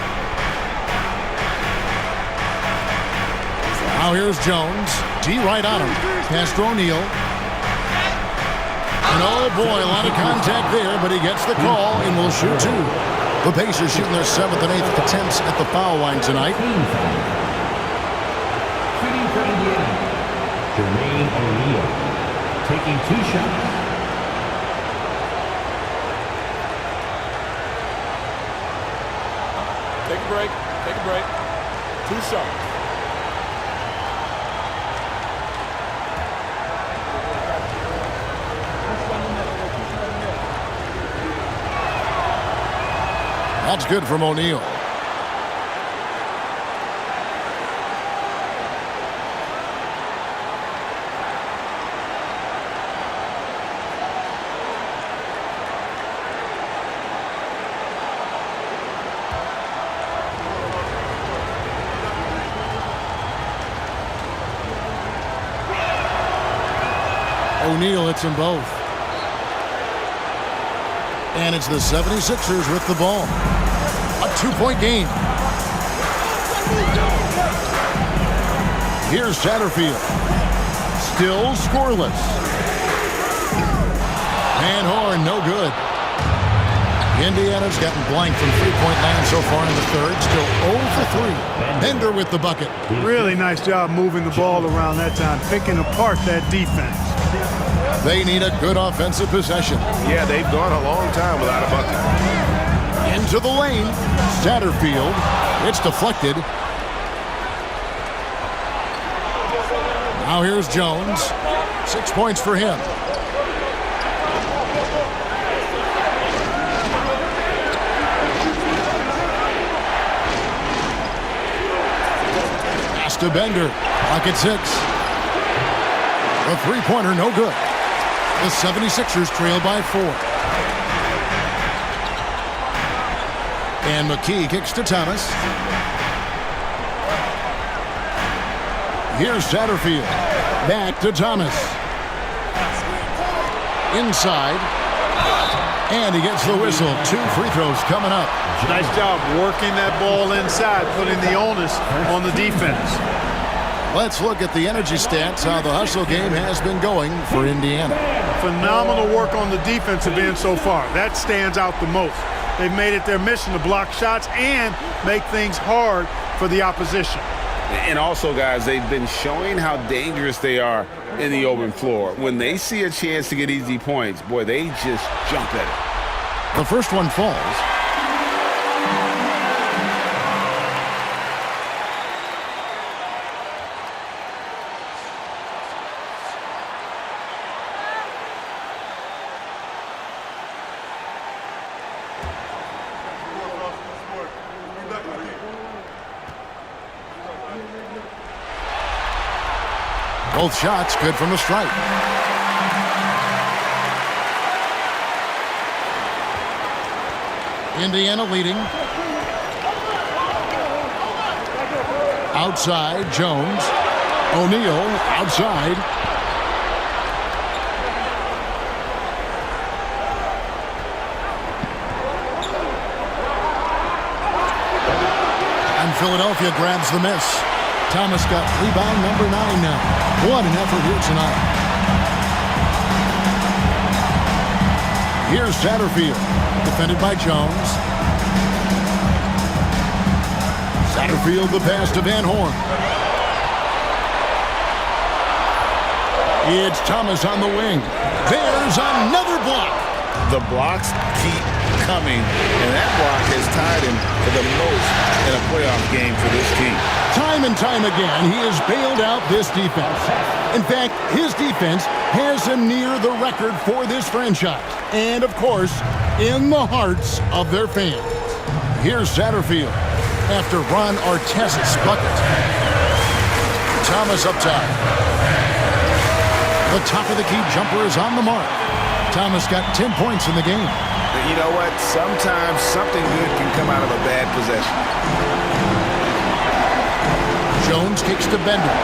Now here's Jones. D right on him. Pass to O'Neal. And oh boy, a lot of contact there, but he gets the call and will shoot 2. The Pacers shooting their 7th and 8th attempts at the foul line tonight. Shooting for Indiana, Jermaine O'Neal, taking 2 shots. Take a break. Take a break. 2 shots. That's good from O'Neal. O'Neal hits them both. And it's the 76ers with the ball. A 2-point game. Here's Satterfield. Still scoreless. Van Horn, no good. Indiana's gotten blank from three-point land so far in the third. Still 0 for 3. Bender with the bucket. Really nice job moving the ball around that time, picking apart that defense. They need a good offensive possession. Yeah, they've gone a long time without a bucket. Into the lane. Satterfield. It's deflected. Now here's Jones. 6 points for him. Pass to Bender. Pocket 6. The three-pointer, no good. The 76ers trail by 4. And McKee kicks to Thomas. Here's Satterfield. Back to Thomas. Inside. And he gets the whistle. 2 free throws coming up. Nice job working that ball inside, putting the onus on the defense. Let's look at the energy stats, how the hustle game has been going for Indiana. Phenomenal work on the defensive end so far. That stands out the most. They've made it their mission to block shots and make things hard for the opposition. And also, guys, they've been showing how dangerous they are in the open floor. When they see a chance to get easy points, boy, they just jump at it. The first one falls. Both shots good from the stripe. Indiana leading. Outside, Jones. O'Neal outside. And Philadelphia grabs the miss. Thomas got rebound number 9 now. What an effort here tonight. Here's Satterfield, defended by Jones. Satterfield the pass to Van Horn. It's Thomas on the wing. There's another block. The blocks keep coming, and that block has tied him for the most in a playoff game for this team. Time and time again, he has bailed out this defense. In fact, his defense has him near the record for this franchise. And, of course, in the hearts of their fans. Here's Satterfield after Ron Artest's bucket. Thomas up top. The top of the key jumper is on the mark. Thomas got 10 points in the game. You know what? Sometimes something good can come out of a bad possession. Jones kicks to Bender.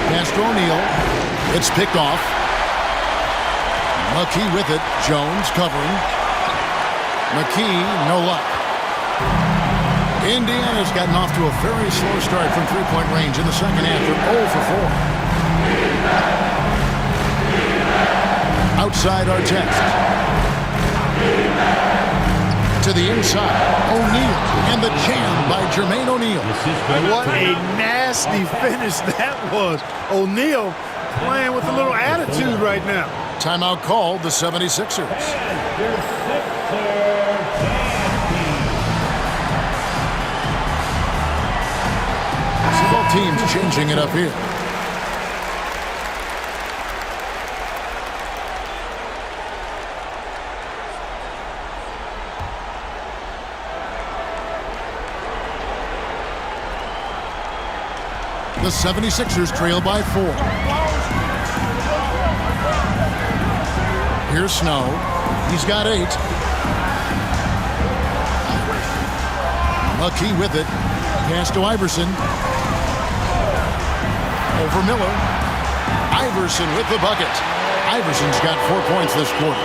Pass to O'Neal. It's picked off. McKee with it. Jones covering. McKee, no luck. Indiana's gotten off to a very slow start from three-point range in the second half. They're 0 for 4. Outside Artest. To the inside. O'Neal. And the jam by Jermaine O'Neal. What a nasty finish that was. O'Neal playing with a little attitude right now. Timeout called the 76ers. So both teams changing it up here. The 76ers trail by 4. Here's Snow. He's got 8. McKee with it. Pass to Iverson. Over Miller. Iverson with the bucket. Iverson's got 4 points this quarter.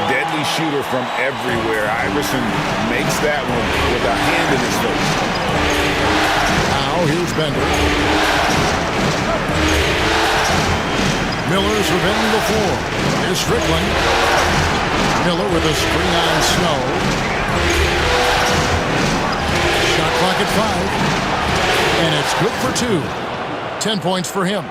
Deadly shooter from everywhere. Iverson makes that one with a hand in his face. Now here's Bender. Miller's surveying the floor. Here's Strickland. Miller with a screen on Snow. Shot clock at 5. And it's good for 2. 10 points for him.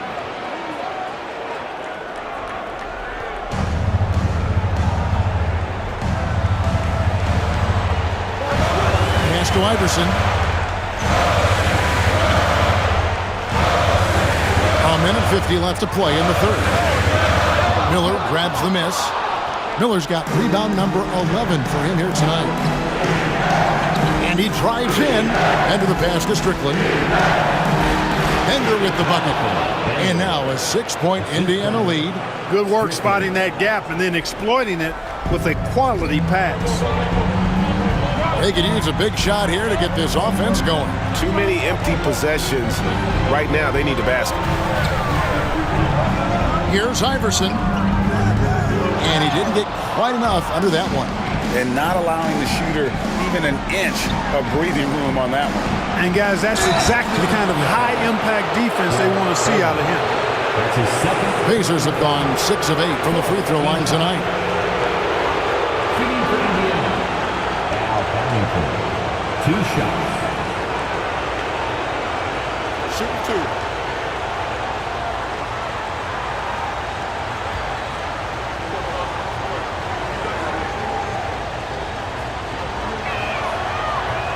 Pass to Iverson. A minute 50 left to play in the third. Miller grabs the miss. Miller's got rebound number 11 for him here tonight. And he drives in. Into the pass to Strickland. Ender with the bucket. And now a 6-point Indiana lead. Good work spotting that gap and then exploiting it with a quality pass. They could use a big shot here to get this offense going. Too many empty possessions. Right now, they need a basket. Here's Iverson. And he didn't get quite enough under that one. And not allowing the shooter even an inch of breathing room on that one. And, guys, that's exactly the kind of high-impact defense they want to see out of him. That's his second. Pacers have gone 6 of 8 from the free throw line tonight. Shooting for Indiana. Al Pennington. 2 shots. Shooting 2.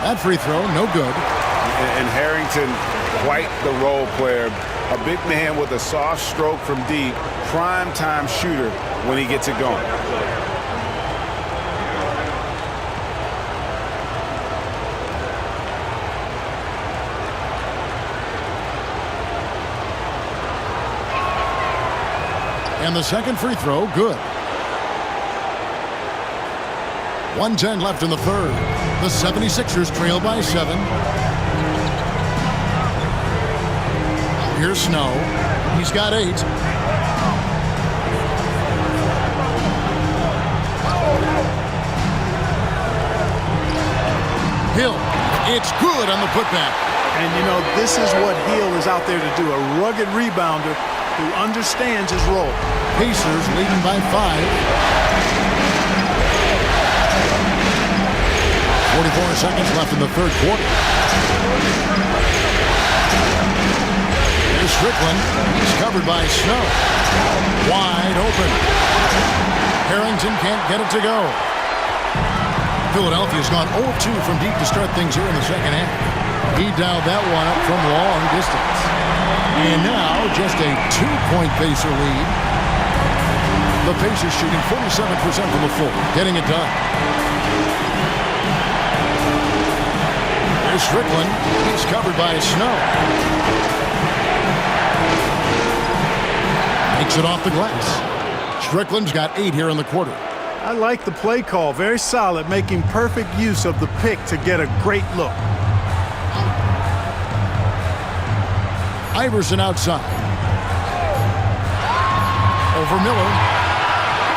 That free throw, no good. And Harrington, quite the role player. A big man with a soft stroke from deep. Prime time shooter when he gets it going. And the second free throw, good. 1:10 left in the third. The 76ers trail by 7. Here's Snow. He's got 8. Hill. It's good on the putback. And, you know, this is what Hill is out there to do, a rugged rebounder who understands his role. Pacers leading by 5. 44 seconds left in the third quarter. Here's Strickland. He's covered by Snow. Wide open. Harrington can't get it to go. Philadelphia's gone 0-2 from deep to start things here in the second half. He dialed that one up from long distance. And now just a 2-point Pacer lead. The Pacers shooting 47% from the floor, getting it done. There's Strickland. He's covered by Snow. Makes it off the glass. Strickland's got 8 here in the quarter. I like the play call. Very solid, making perfect use of the pick to get a great look. Iverson outside. Over Miller.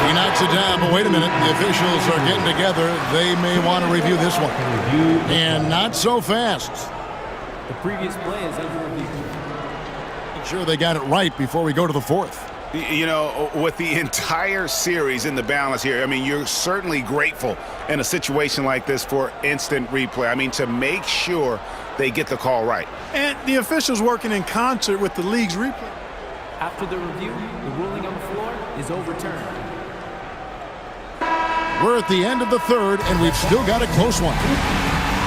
He knocks it down, but wait a minute. The officials are getting together. They may want to review this one. And not so fast. The previous play is under review. Make sure they got it right before we go to the fourth. You know, with the entire series in the balance here, I mean, you're certainly grateful in a situation like this for instant replay. I mean, to make sure they get the call right. And the officials working in concert with the league's replay. After the review, the ruling on the floor is overturned. We're at the end of the third, and we've still got a close one.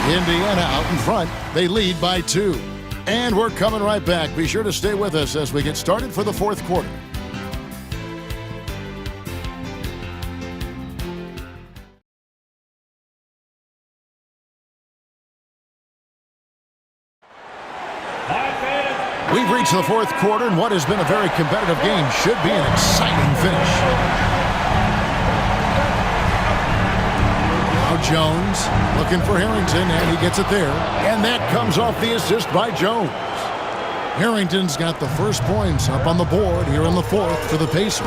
Indiana out in front. They lead by 2. And we're coming right back. Be sure to stay with us as we get started for the fourth quarter. We've reached the fourth quarter, and what has been a very competitive game should be an exciting finish. Jones looking for Harrington, and he gets it there. And that comes off the assist by Jones. Harrington's got the first points up on the board here in the fourth for the Pacers.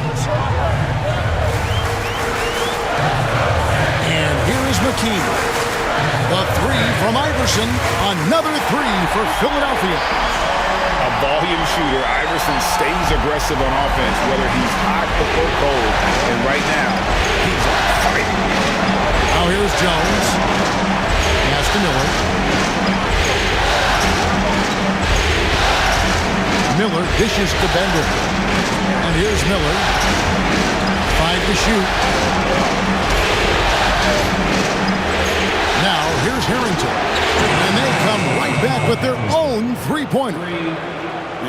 And here is McKee. The 3 from Iverson. Another 3 for Philadelphia. A volume shooter, Iverson stays aggressive on offense, whether he's hot or cold. And right now, he's on fire. Now here's Jones. Pass to Miller. Miller dishes to Bender. And here's Miller. 5 to shoot. Now here's Harrington. And they come right back with their own three-pointer.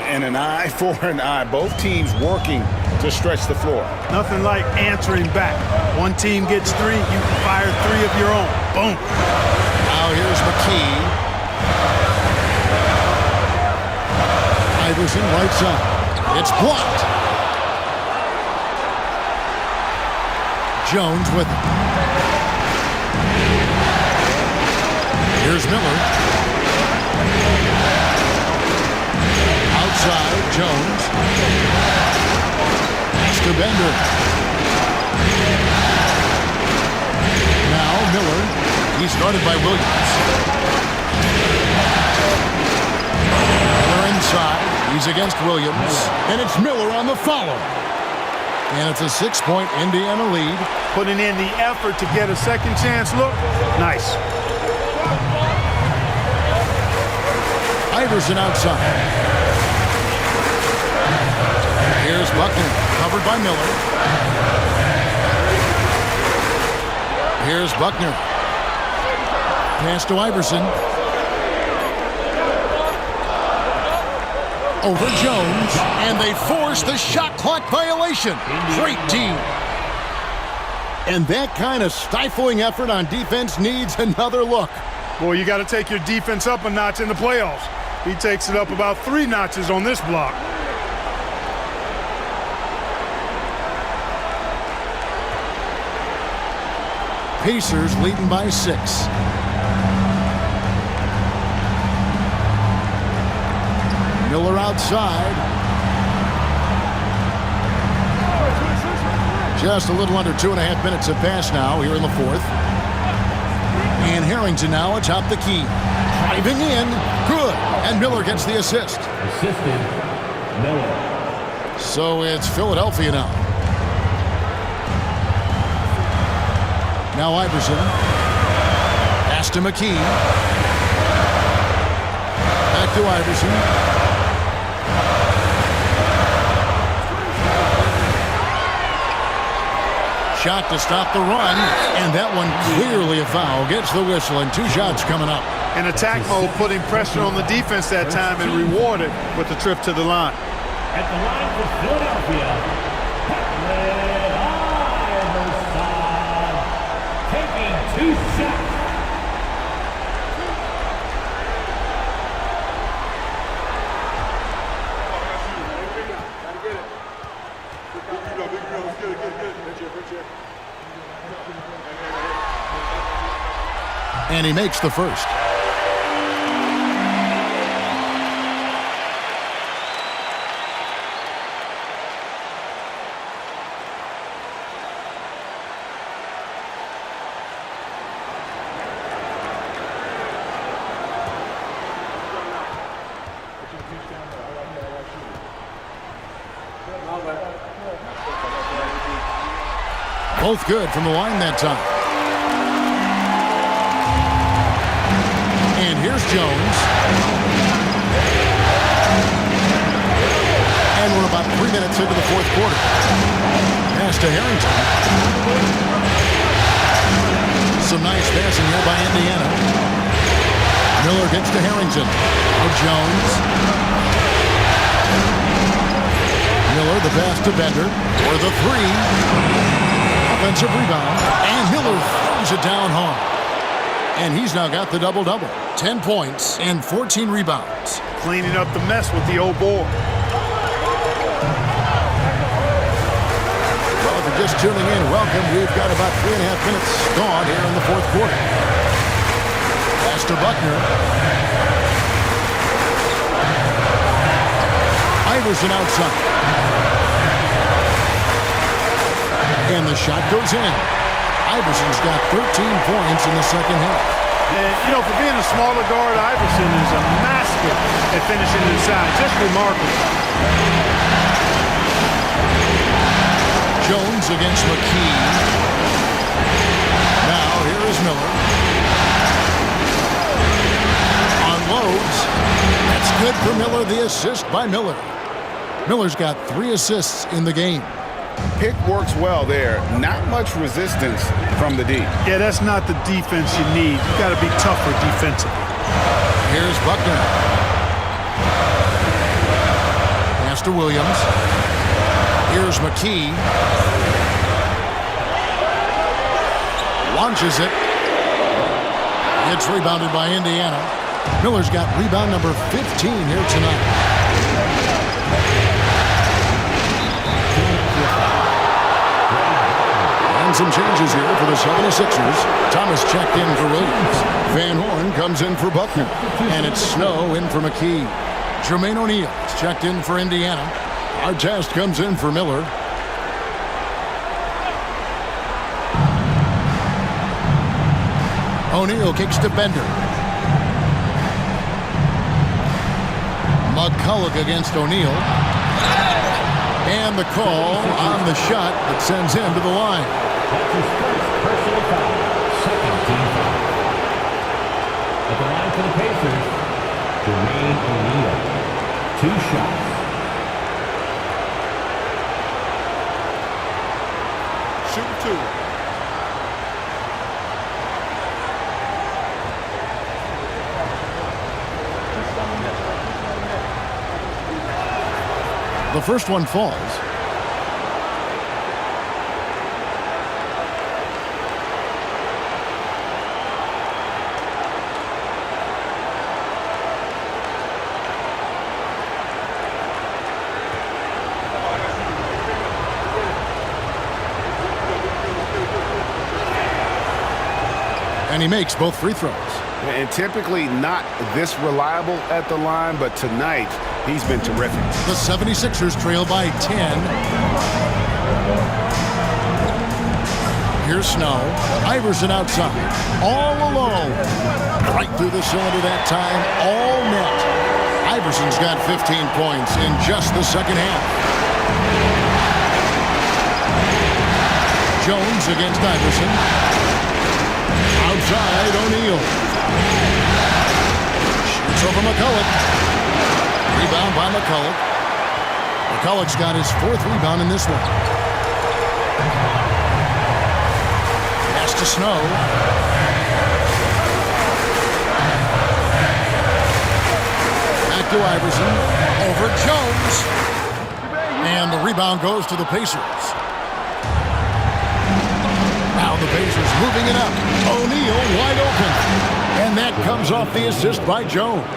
And an eye for an eye. Both teams working to stretch the floor. Nothing like answering back. One team gets 3, you fire 3 of your own. Boom. Now here's McKee. Iverson right side. It's blocked. Jones with it. Here's Miller. Outside, Jones. Pass to Bender. Now Miller. He's guarded by Williams. Miller inside. He's against Williams. And it's Miller on the follow. And it's a 6-point Indiana lead. Putting in the effort to get a second chance look. Nice. Iverson outside. Here's Buckner, covered by Miller. Here's Buckner. Pass to Iverson. Over Jones, and they force the shot clock violation. Great team. And that kind of stifling effort on defense needs another look. Boy, you got to take your defense up a notch in the playoffs. He takes it up about 3 notches on this block. Pacers leading by 6. Miller outside. Just a little under 2.5 minutes have passed now here in the 4th. And Harrington now atop the key. Driving in. Good. And Miller gets the assist. Assisted, Miller. So it's Philadelphia now. Now Iverson. Pass to McKee. Back to Iverson. Shot to stop the run, and that one clearly a foul. Gets the whistle, and 2 shots coming up. In attack mode, putting pressure on the defense that time and rewarded with the trip to the line. At the line for Philadelphia, Iverson taking 2 shots. And he makes the first. Both good from the line that time. And here's Jones. And we're about 3 minutes into the 4th quarter. Pass to Harrington. Some nice passing here by Indiana. Miller gets to Harrington. Now Jones. Miller, the pass to Bender. For the 3. Offensive rebound. And Miller throws it down hard. And he's now got the double-double. 10 points and 14 rebounds. Cleaning up the mess with the old board. Well, if you're just tuning in, welcome. We've got about 3.5 minutes gone here in the 4th quarter. Pass to Buckner. Iverson outside. And the shot goes in. Iverson's got 13 points in the second half. And, you know, for being a smaller guard, Iverson is a master at finishing inside. Just remarkable. Jones against McKee. Now here is Miller. Unloads. That's good for Miller. The assist by Miller. Miller's got 3 assists in the game. Pick works well there. Not much resistance from the D. Yeah, that's not the defense you need. You got to be tougher defensively. Here's Buckner. Pass to Williams. Here's McKee. Launches it. It's rebounded by Indiana. Miller's got rebound number 15 here tonight. And some changes here for the 76ers. Thomas checked in for Williams. Van Horn comes in for Buckner. And it's Snow in for McKee. Jermaine O'Neal is checked in for Indiana. Artest comes in for Miller. O'Neal kicks to Bender. McCulloch against O'Neal. And the call on the shot that sends him to the line. That's his first personal foul. Second team foul. At the line for the Pacers, Jermaine O'Neal. 2 shots. Shoot 2. The first one falls. And he makes both free throws. And typically not this reliable at the line, but tonight he's been terrific. The 76ers trail by 10. Here's Snow. Iverson outside. All alone. Right through the cylinder that time. All net. Iverson's got 15 points in just the second half. Jones against Iverson. Outside, O'Neal. Shoots over McCulloch. Rebound by McCulloch. McCulloch's got his 4th rebound in this one. Pass to Snow. Back to Iverson. Over Jones. And the rebound goes to the Pacers. Now the Pacers moving it up. O'Neal wide open. And that comes off the assist by Jones.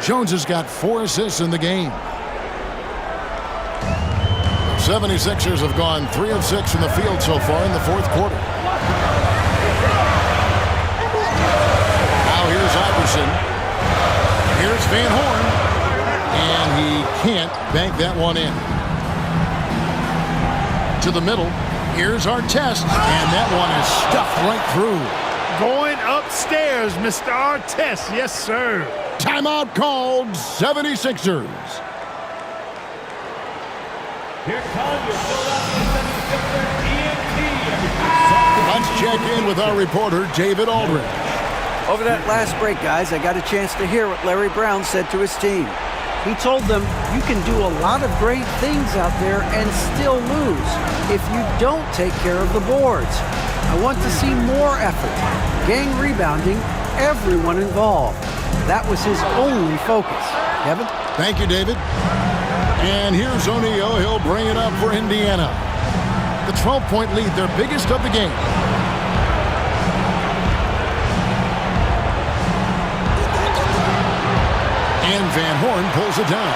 Jones has got 4 assists in the game. The 76ers have gone 3 of 6 in the field so far in the 4th quarter. Now here's Iverson. Here's Van Horn. And he can't bank that one in. To the middle. Here's Artest. And that one is stuffed right through. Going upstairs, Mr. Artest. Yes, sir. Timeout called, 76ers. Here comes your Philadelphia 76ers EMT. Let's check in with our reporter, David Aldridge. Over that last break, guys, I got a chance to hear what Larry Brown said to his team. He told them, you can do a lot of great things out there and still lose if you don't take care of the boards. I want to see more effort, gang rebounding, everyone involved. That was his only focus. Kevin? Thank you, David. And here's O'Neal. He'll bring it up for Indiana. The 12-point lead, their biggest of the game. And Van Horn pulls it down.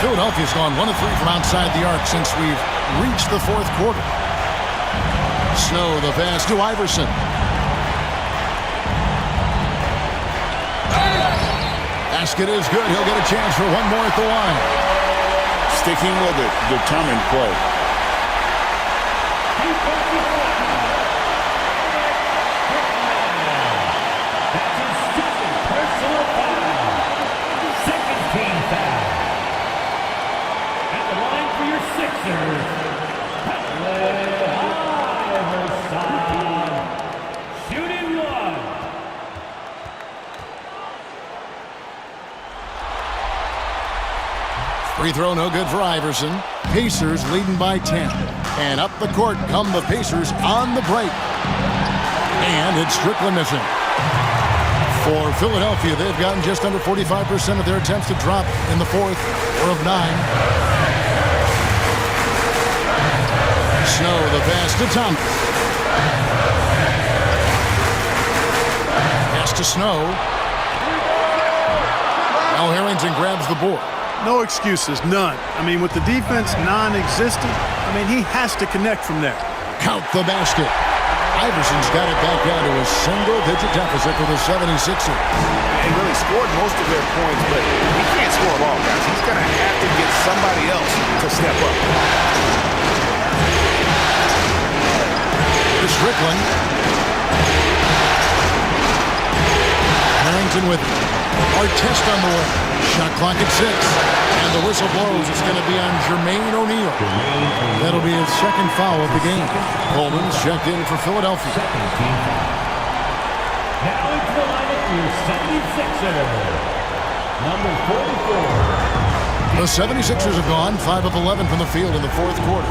Philadelphia's gone 1 of 3 from outside the arc since we've reached the 4th quarter. Snow, the pass to Iverson. Basket is good. He'll get a chance for one more at the line. Sticking with it. Determined play. That's his 2nd personal foul. Free throw no good for Iverson. Pacers leading by 10. And up the court come the Pacers on the break. And it's Strickland missing. For Philadelphia, they've gotten just under 45% of their attempts to drop in the fourth, 4 of 9. Snow the pass to Thomas. Pass to Snow. Now Harrington grabs the board. No excuses, none. I mean, with the defense non-existent, he has to connect from there. Count the basket. Iverson's got it back down to a single-digit deficit for the 76ers. They really scored most of their points, but he can't score them all, guys. He's going to have to get somebody else to step up. Here's Strickland. Harrington with it. Artest on the way. Shot clock at 6. And the whistle blows. It's going to be on Jermaine O'Neal. That'll be his second foul of the game. Coleman's checked in for Philadelphia. Now into the lineup for your 76ers. Number 44. The 76ers have gone 5 of 11 from the field in the fourth quarter.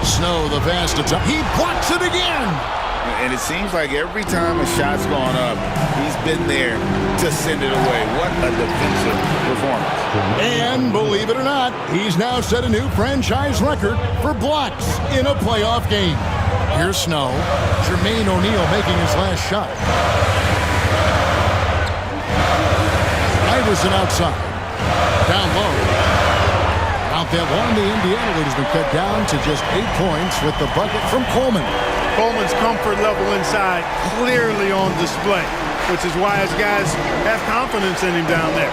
Snow the pass to Tom. He blocks it again. And it seems like every time a shot's gone up, he's been there to send it away. What a defensive performance. And believe it or not, he's now set a new franchise record for blocks in a playoff game. Here's Snow. Jermaine O'Neal making his last shot. Iverson outside. Down low. Out that one, the Indiana lead has been cut down to just 8 points with the bucket from Coleman. Coleman's comfort level inside clearly on display, which is why his guys have confidence in him down there.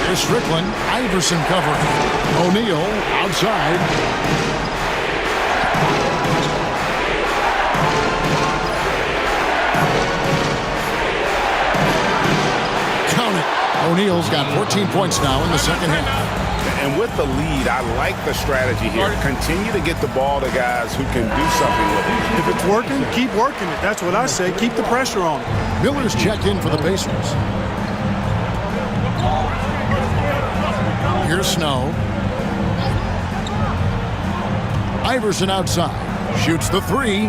Here's Strickland. Iverson covering. O'Neal outside. Count it. O'Neal's got 14 points now in the second half. And with the lead, I like the strategy here. Continue to get the ball to guys who can do something with it. If it's working, keep working it. That's what I say. Keep the pressure on it. Miller's checked in for the Pacers. Here's Snow. Iverson outside. Shoots the 3.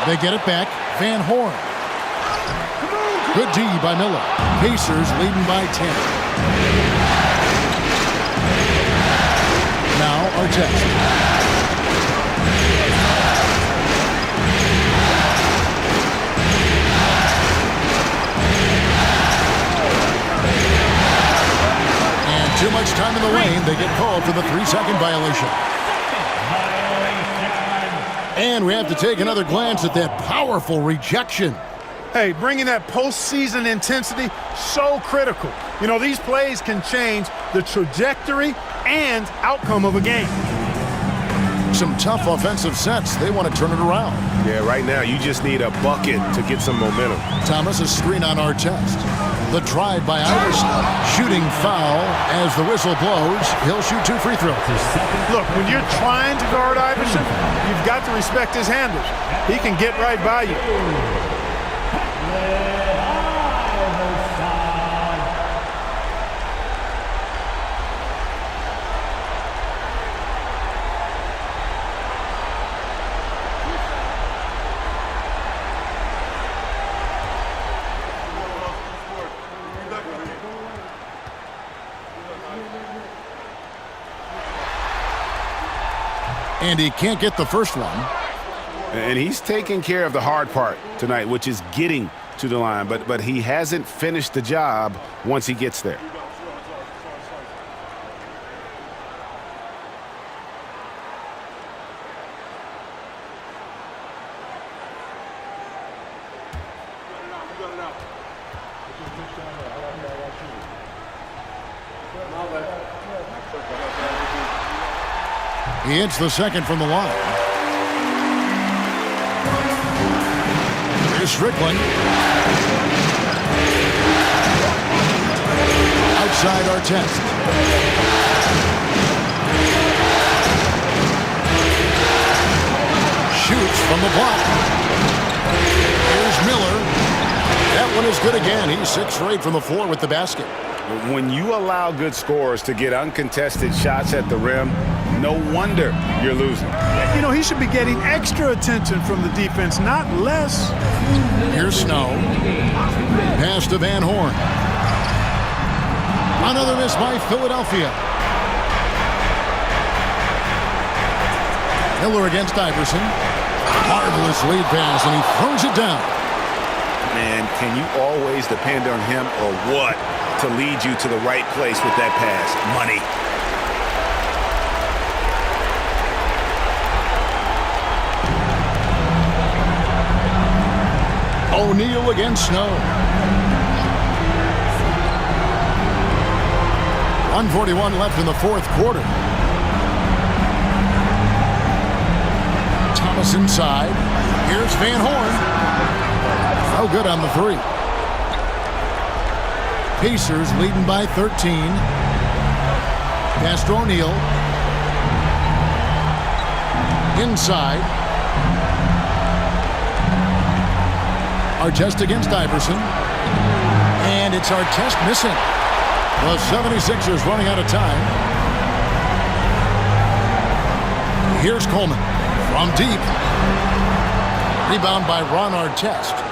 They get it back. Van Horn. Good D by Miller. Pacers leading by 10. Now Artest. And too much time in the lane. They get called for the 3-second violation. And we have to take another glance at that powerful rejection. Hey, bringing that postseason intensity, so critical. These plays can change the trajectory and outcome of a game. Some tough offensive sets. They want to turn it around. Yeah, right now you just need a bucket to get some momentum. Thomas, a screen on Artest. The drive by Iverson. Shooting foul as the whistle blows. He'll shoot 2 free throws. Look, when you're trying to guard Iverson, you've got to respect his handles. He can get right by you. And he can't get the first one. And he's taking care of the hard part tonight, which is getting to the line. But he hasn't finished the job once he gets there. He hits the second from the line. Here's Strickland. Outside Artest. Shoots from the block. That one is good again. He's 6 for 8 from the floor with the basket. When you allow good scorers to get uncontested shots at the rim, no wonder you're losing. You know, he should be getting extra attention from the defense, not less. Here's Snow. Pass to Van Horn. Another miss by Philadelphia. Miller against Iverson. Marvelous lead pass, and he throws it down. Man, can you always depend on him or what to lead you to the right place with that pass? Money. O'Neal against Snow. 1:41 left in the fourth quarter. Thomas inside. Here's Van Horn. No good on the three. Pacers leading by 13. Pass to O'Neal. Inside. Artest against Iverson. And it's Artest missing. The 76ers running out of time. Here's Coleman from deep. Rebound by Ron Artest.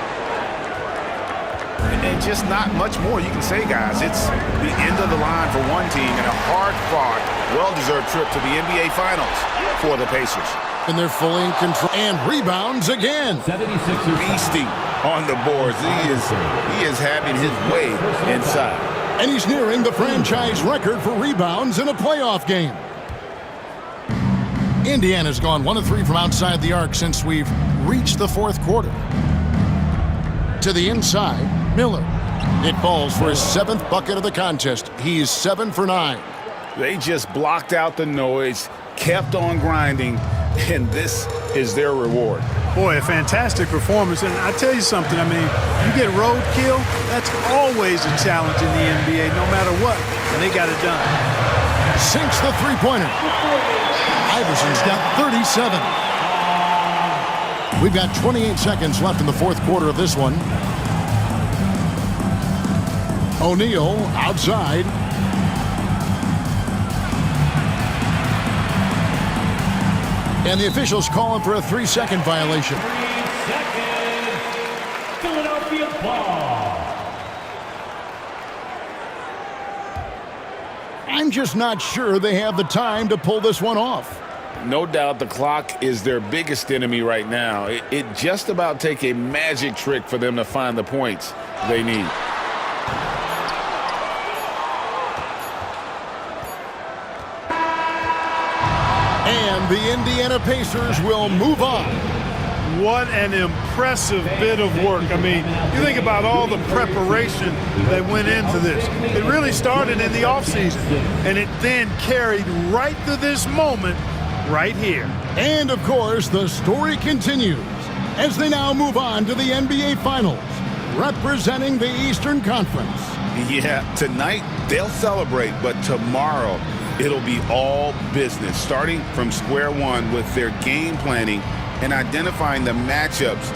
And just not much more you can say, guys. It's the end of the line for one team and a hard-fought, well-deserved trip to the NBA Finals for the Pacers. And they're fully in control. And rebounds again. 76ers. Beasting on the boards. He is having his way inside. And he's nearing the franchise record for rebounds in a playoff game. Indiana's gone 1 of 3 from outside the arc since we've reached the fourth quarter. To the inside, Miller. It falls for his 7th bucket of the contest. He's 7 for 9. They just blocked out the noise, kept on grinding, and this is their reward. Boy, a fantastic performance. And I tell you something, I mean, you get roadkill, that's always a challenge in the NBA, no matter what. And they got it done. Sinks the three-pointer. Iverson's got 37. We've got 28 seconds left in the fourth quarter of this one. O'Neal outside. And the officials calling for a 3-second violation. 3-second. Philadelphia ball. I'm just not sure they have the time to pull this one off. No doubt the clock is their biggest enemy right now. It just about take a magic trick for them to find the points they need. And the Indiana Pacers will move on. What an impressive bit of work. I mean, you think about all the preparation that went into this. It really started in the offseason, and it then carried right to this moment right here. And, of course, the story continues as they now move on to the NBA Finals, representing the Eastern Conference. Yeah, tonight they'll celebrate, but tomorrow it'll be all business, starting from square one with their game planning and identifying the matchups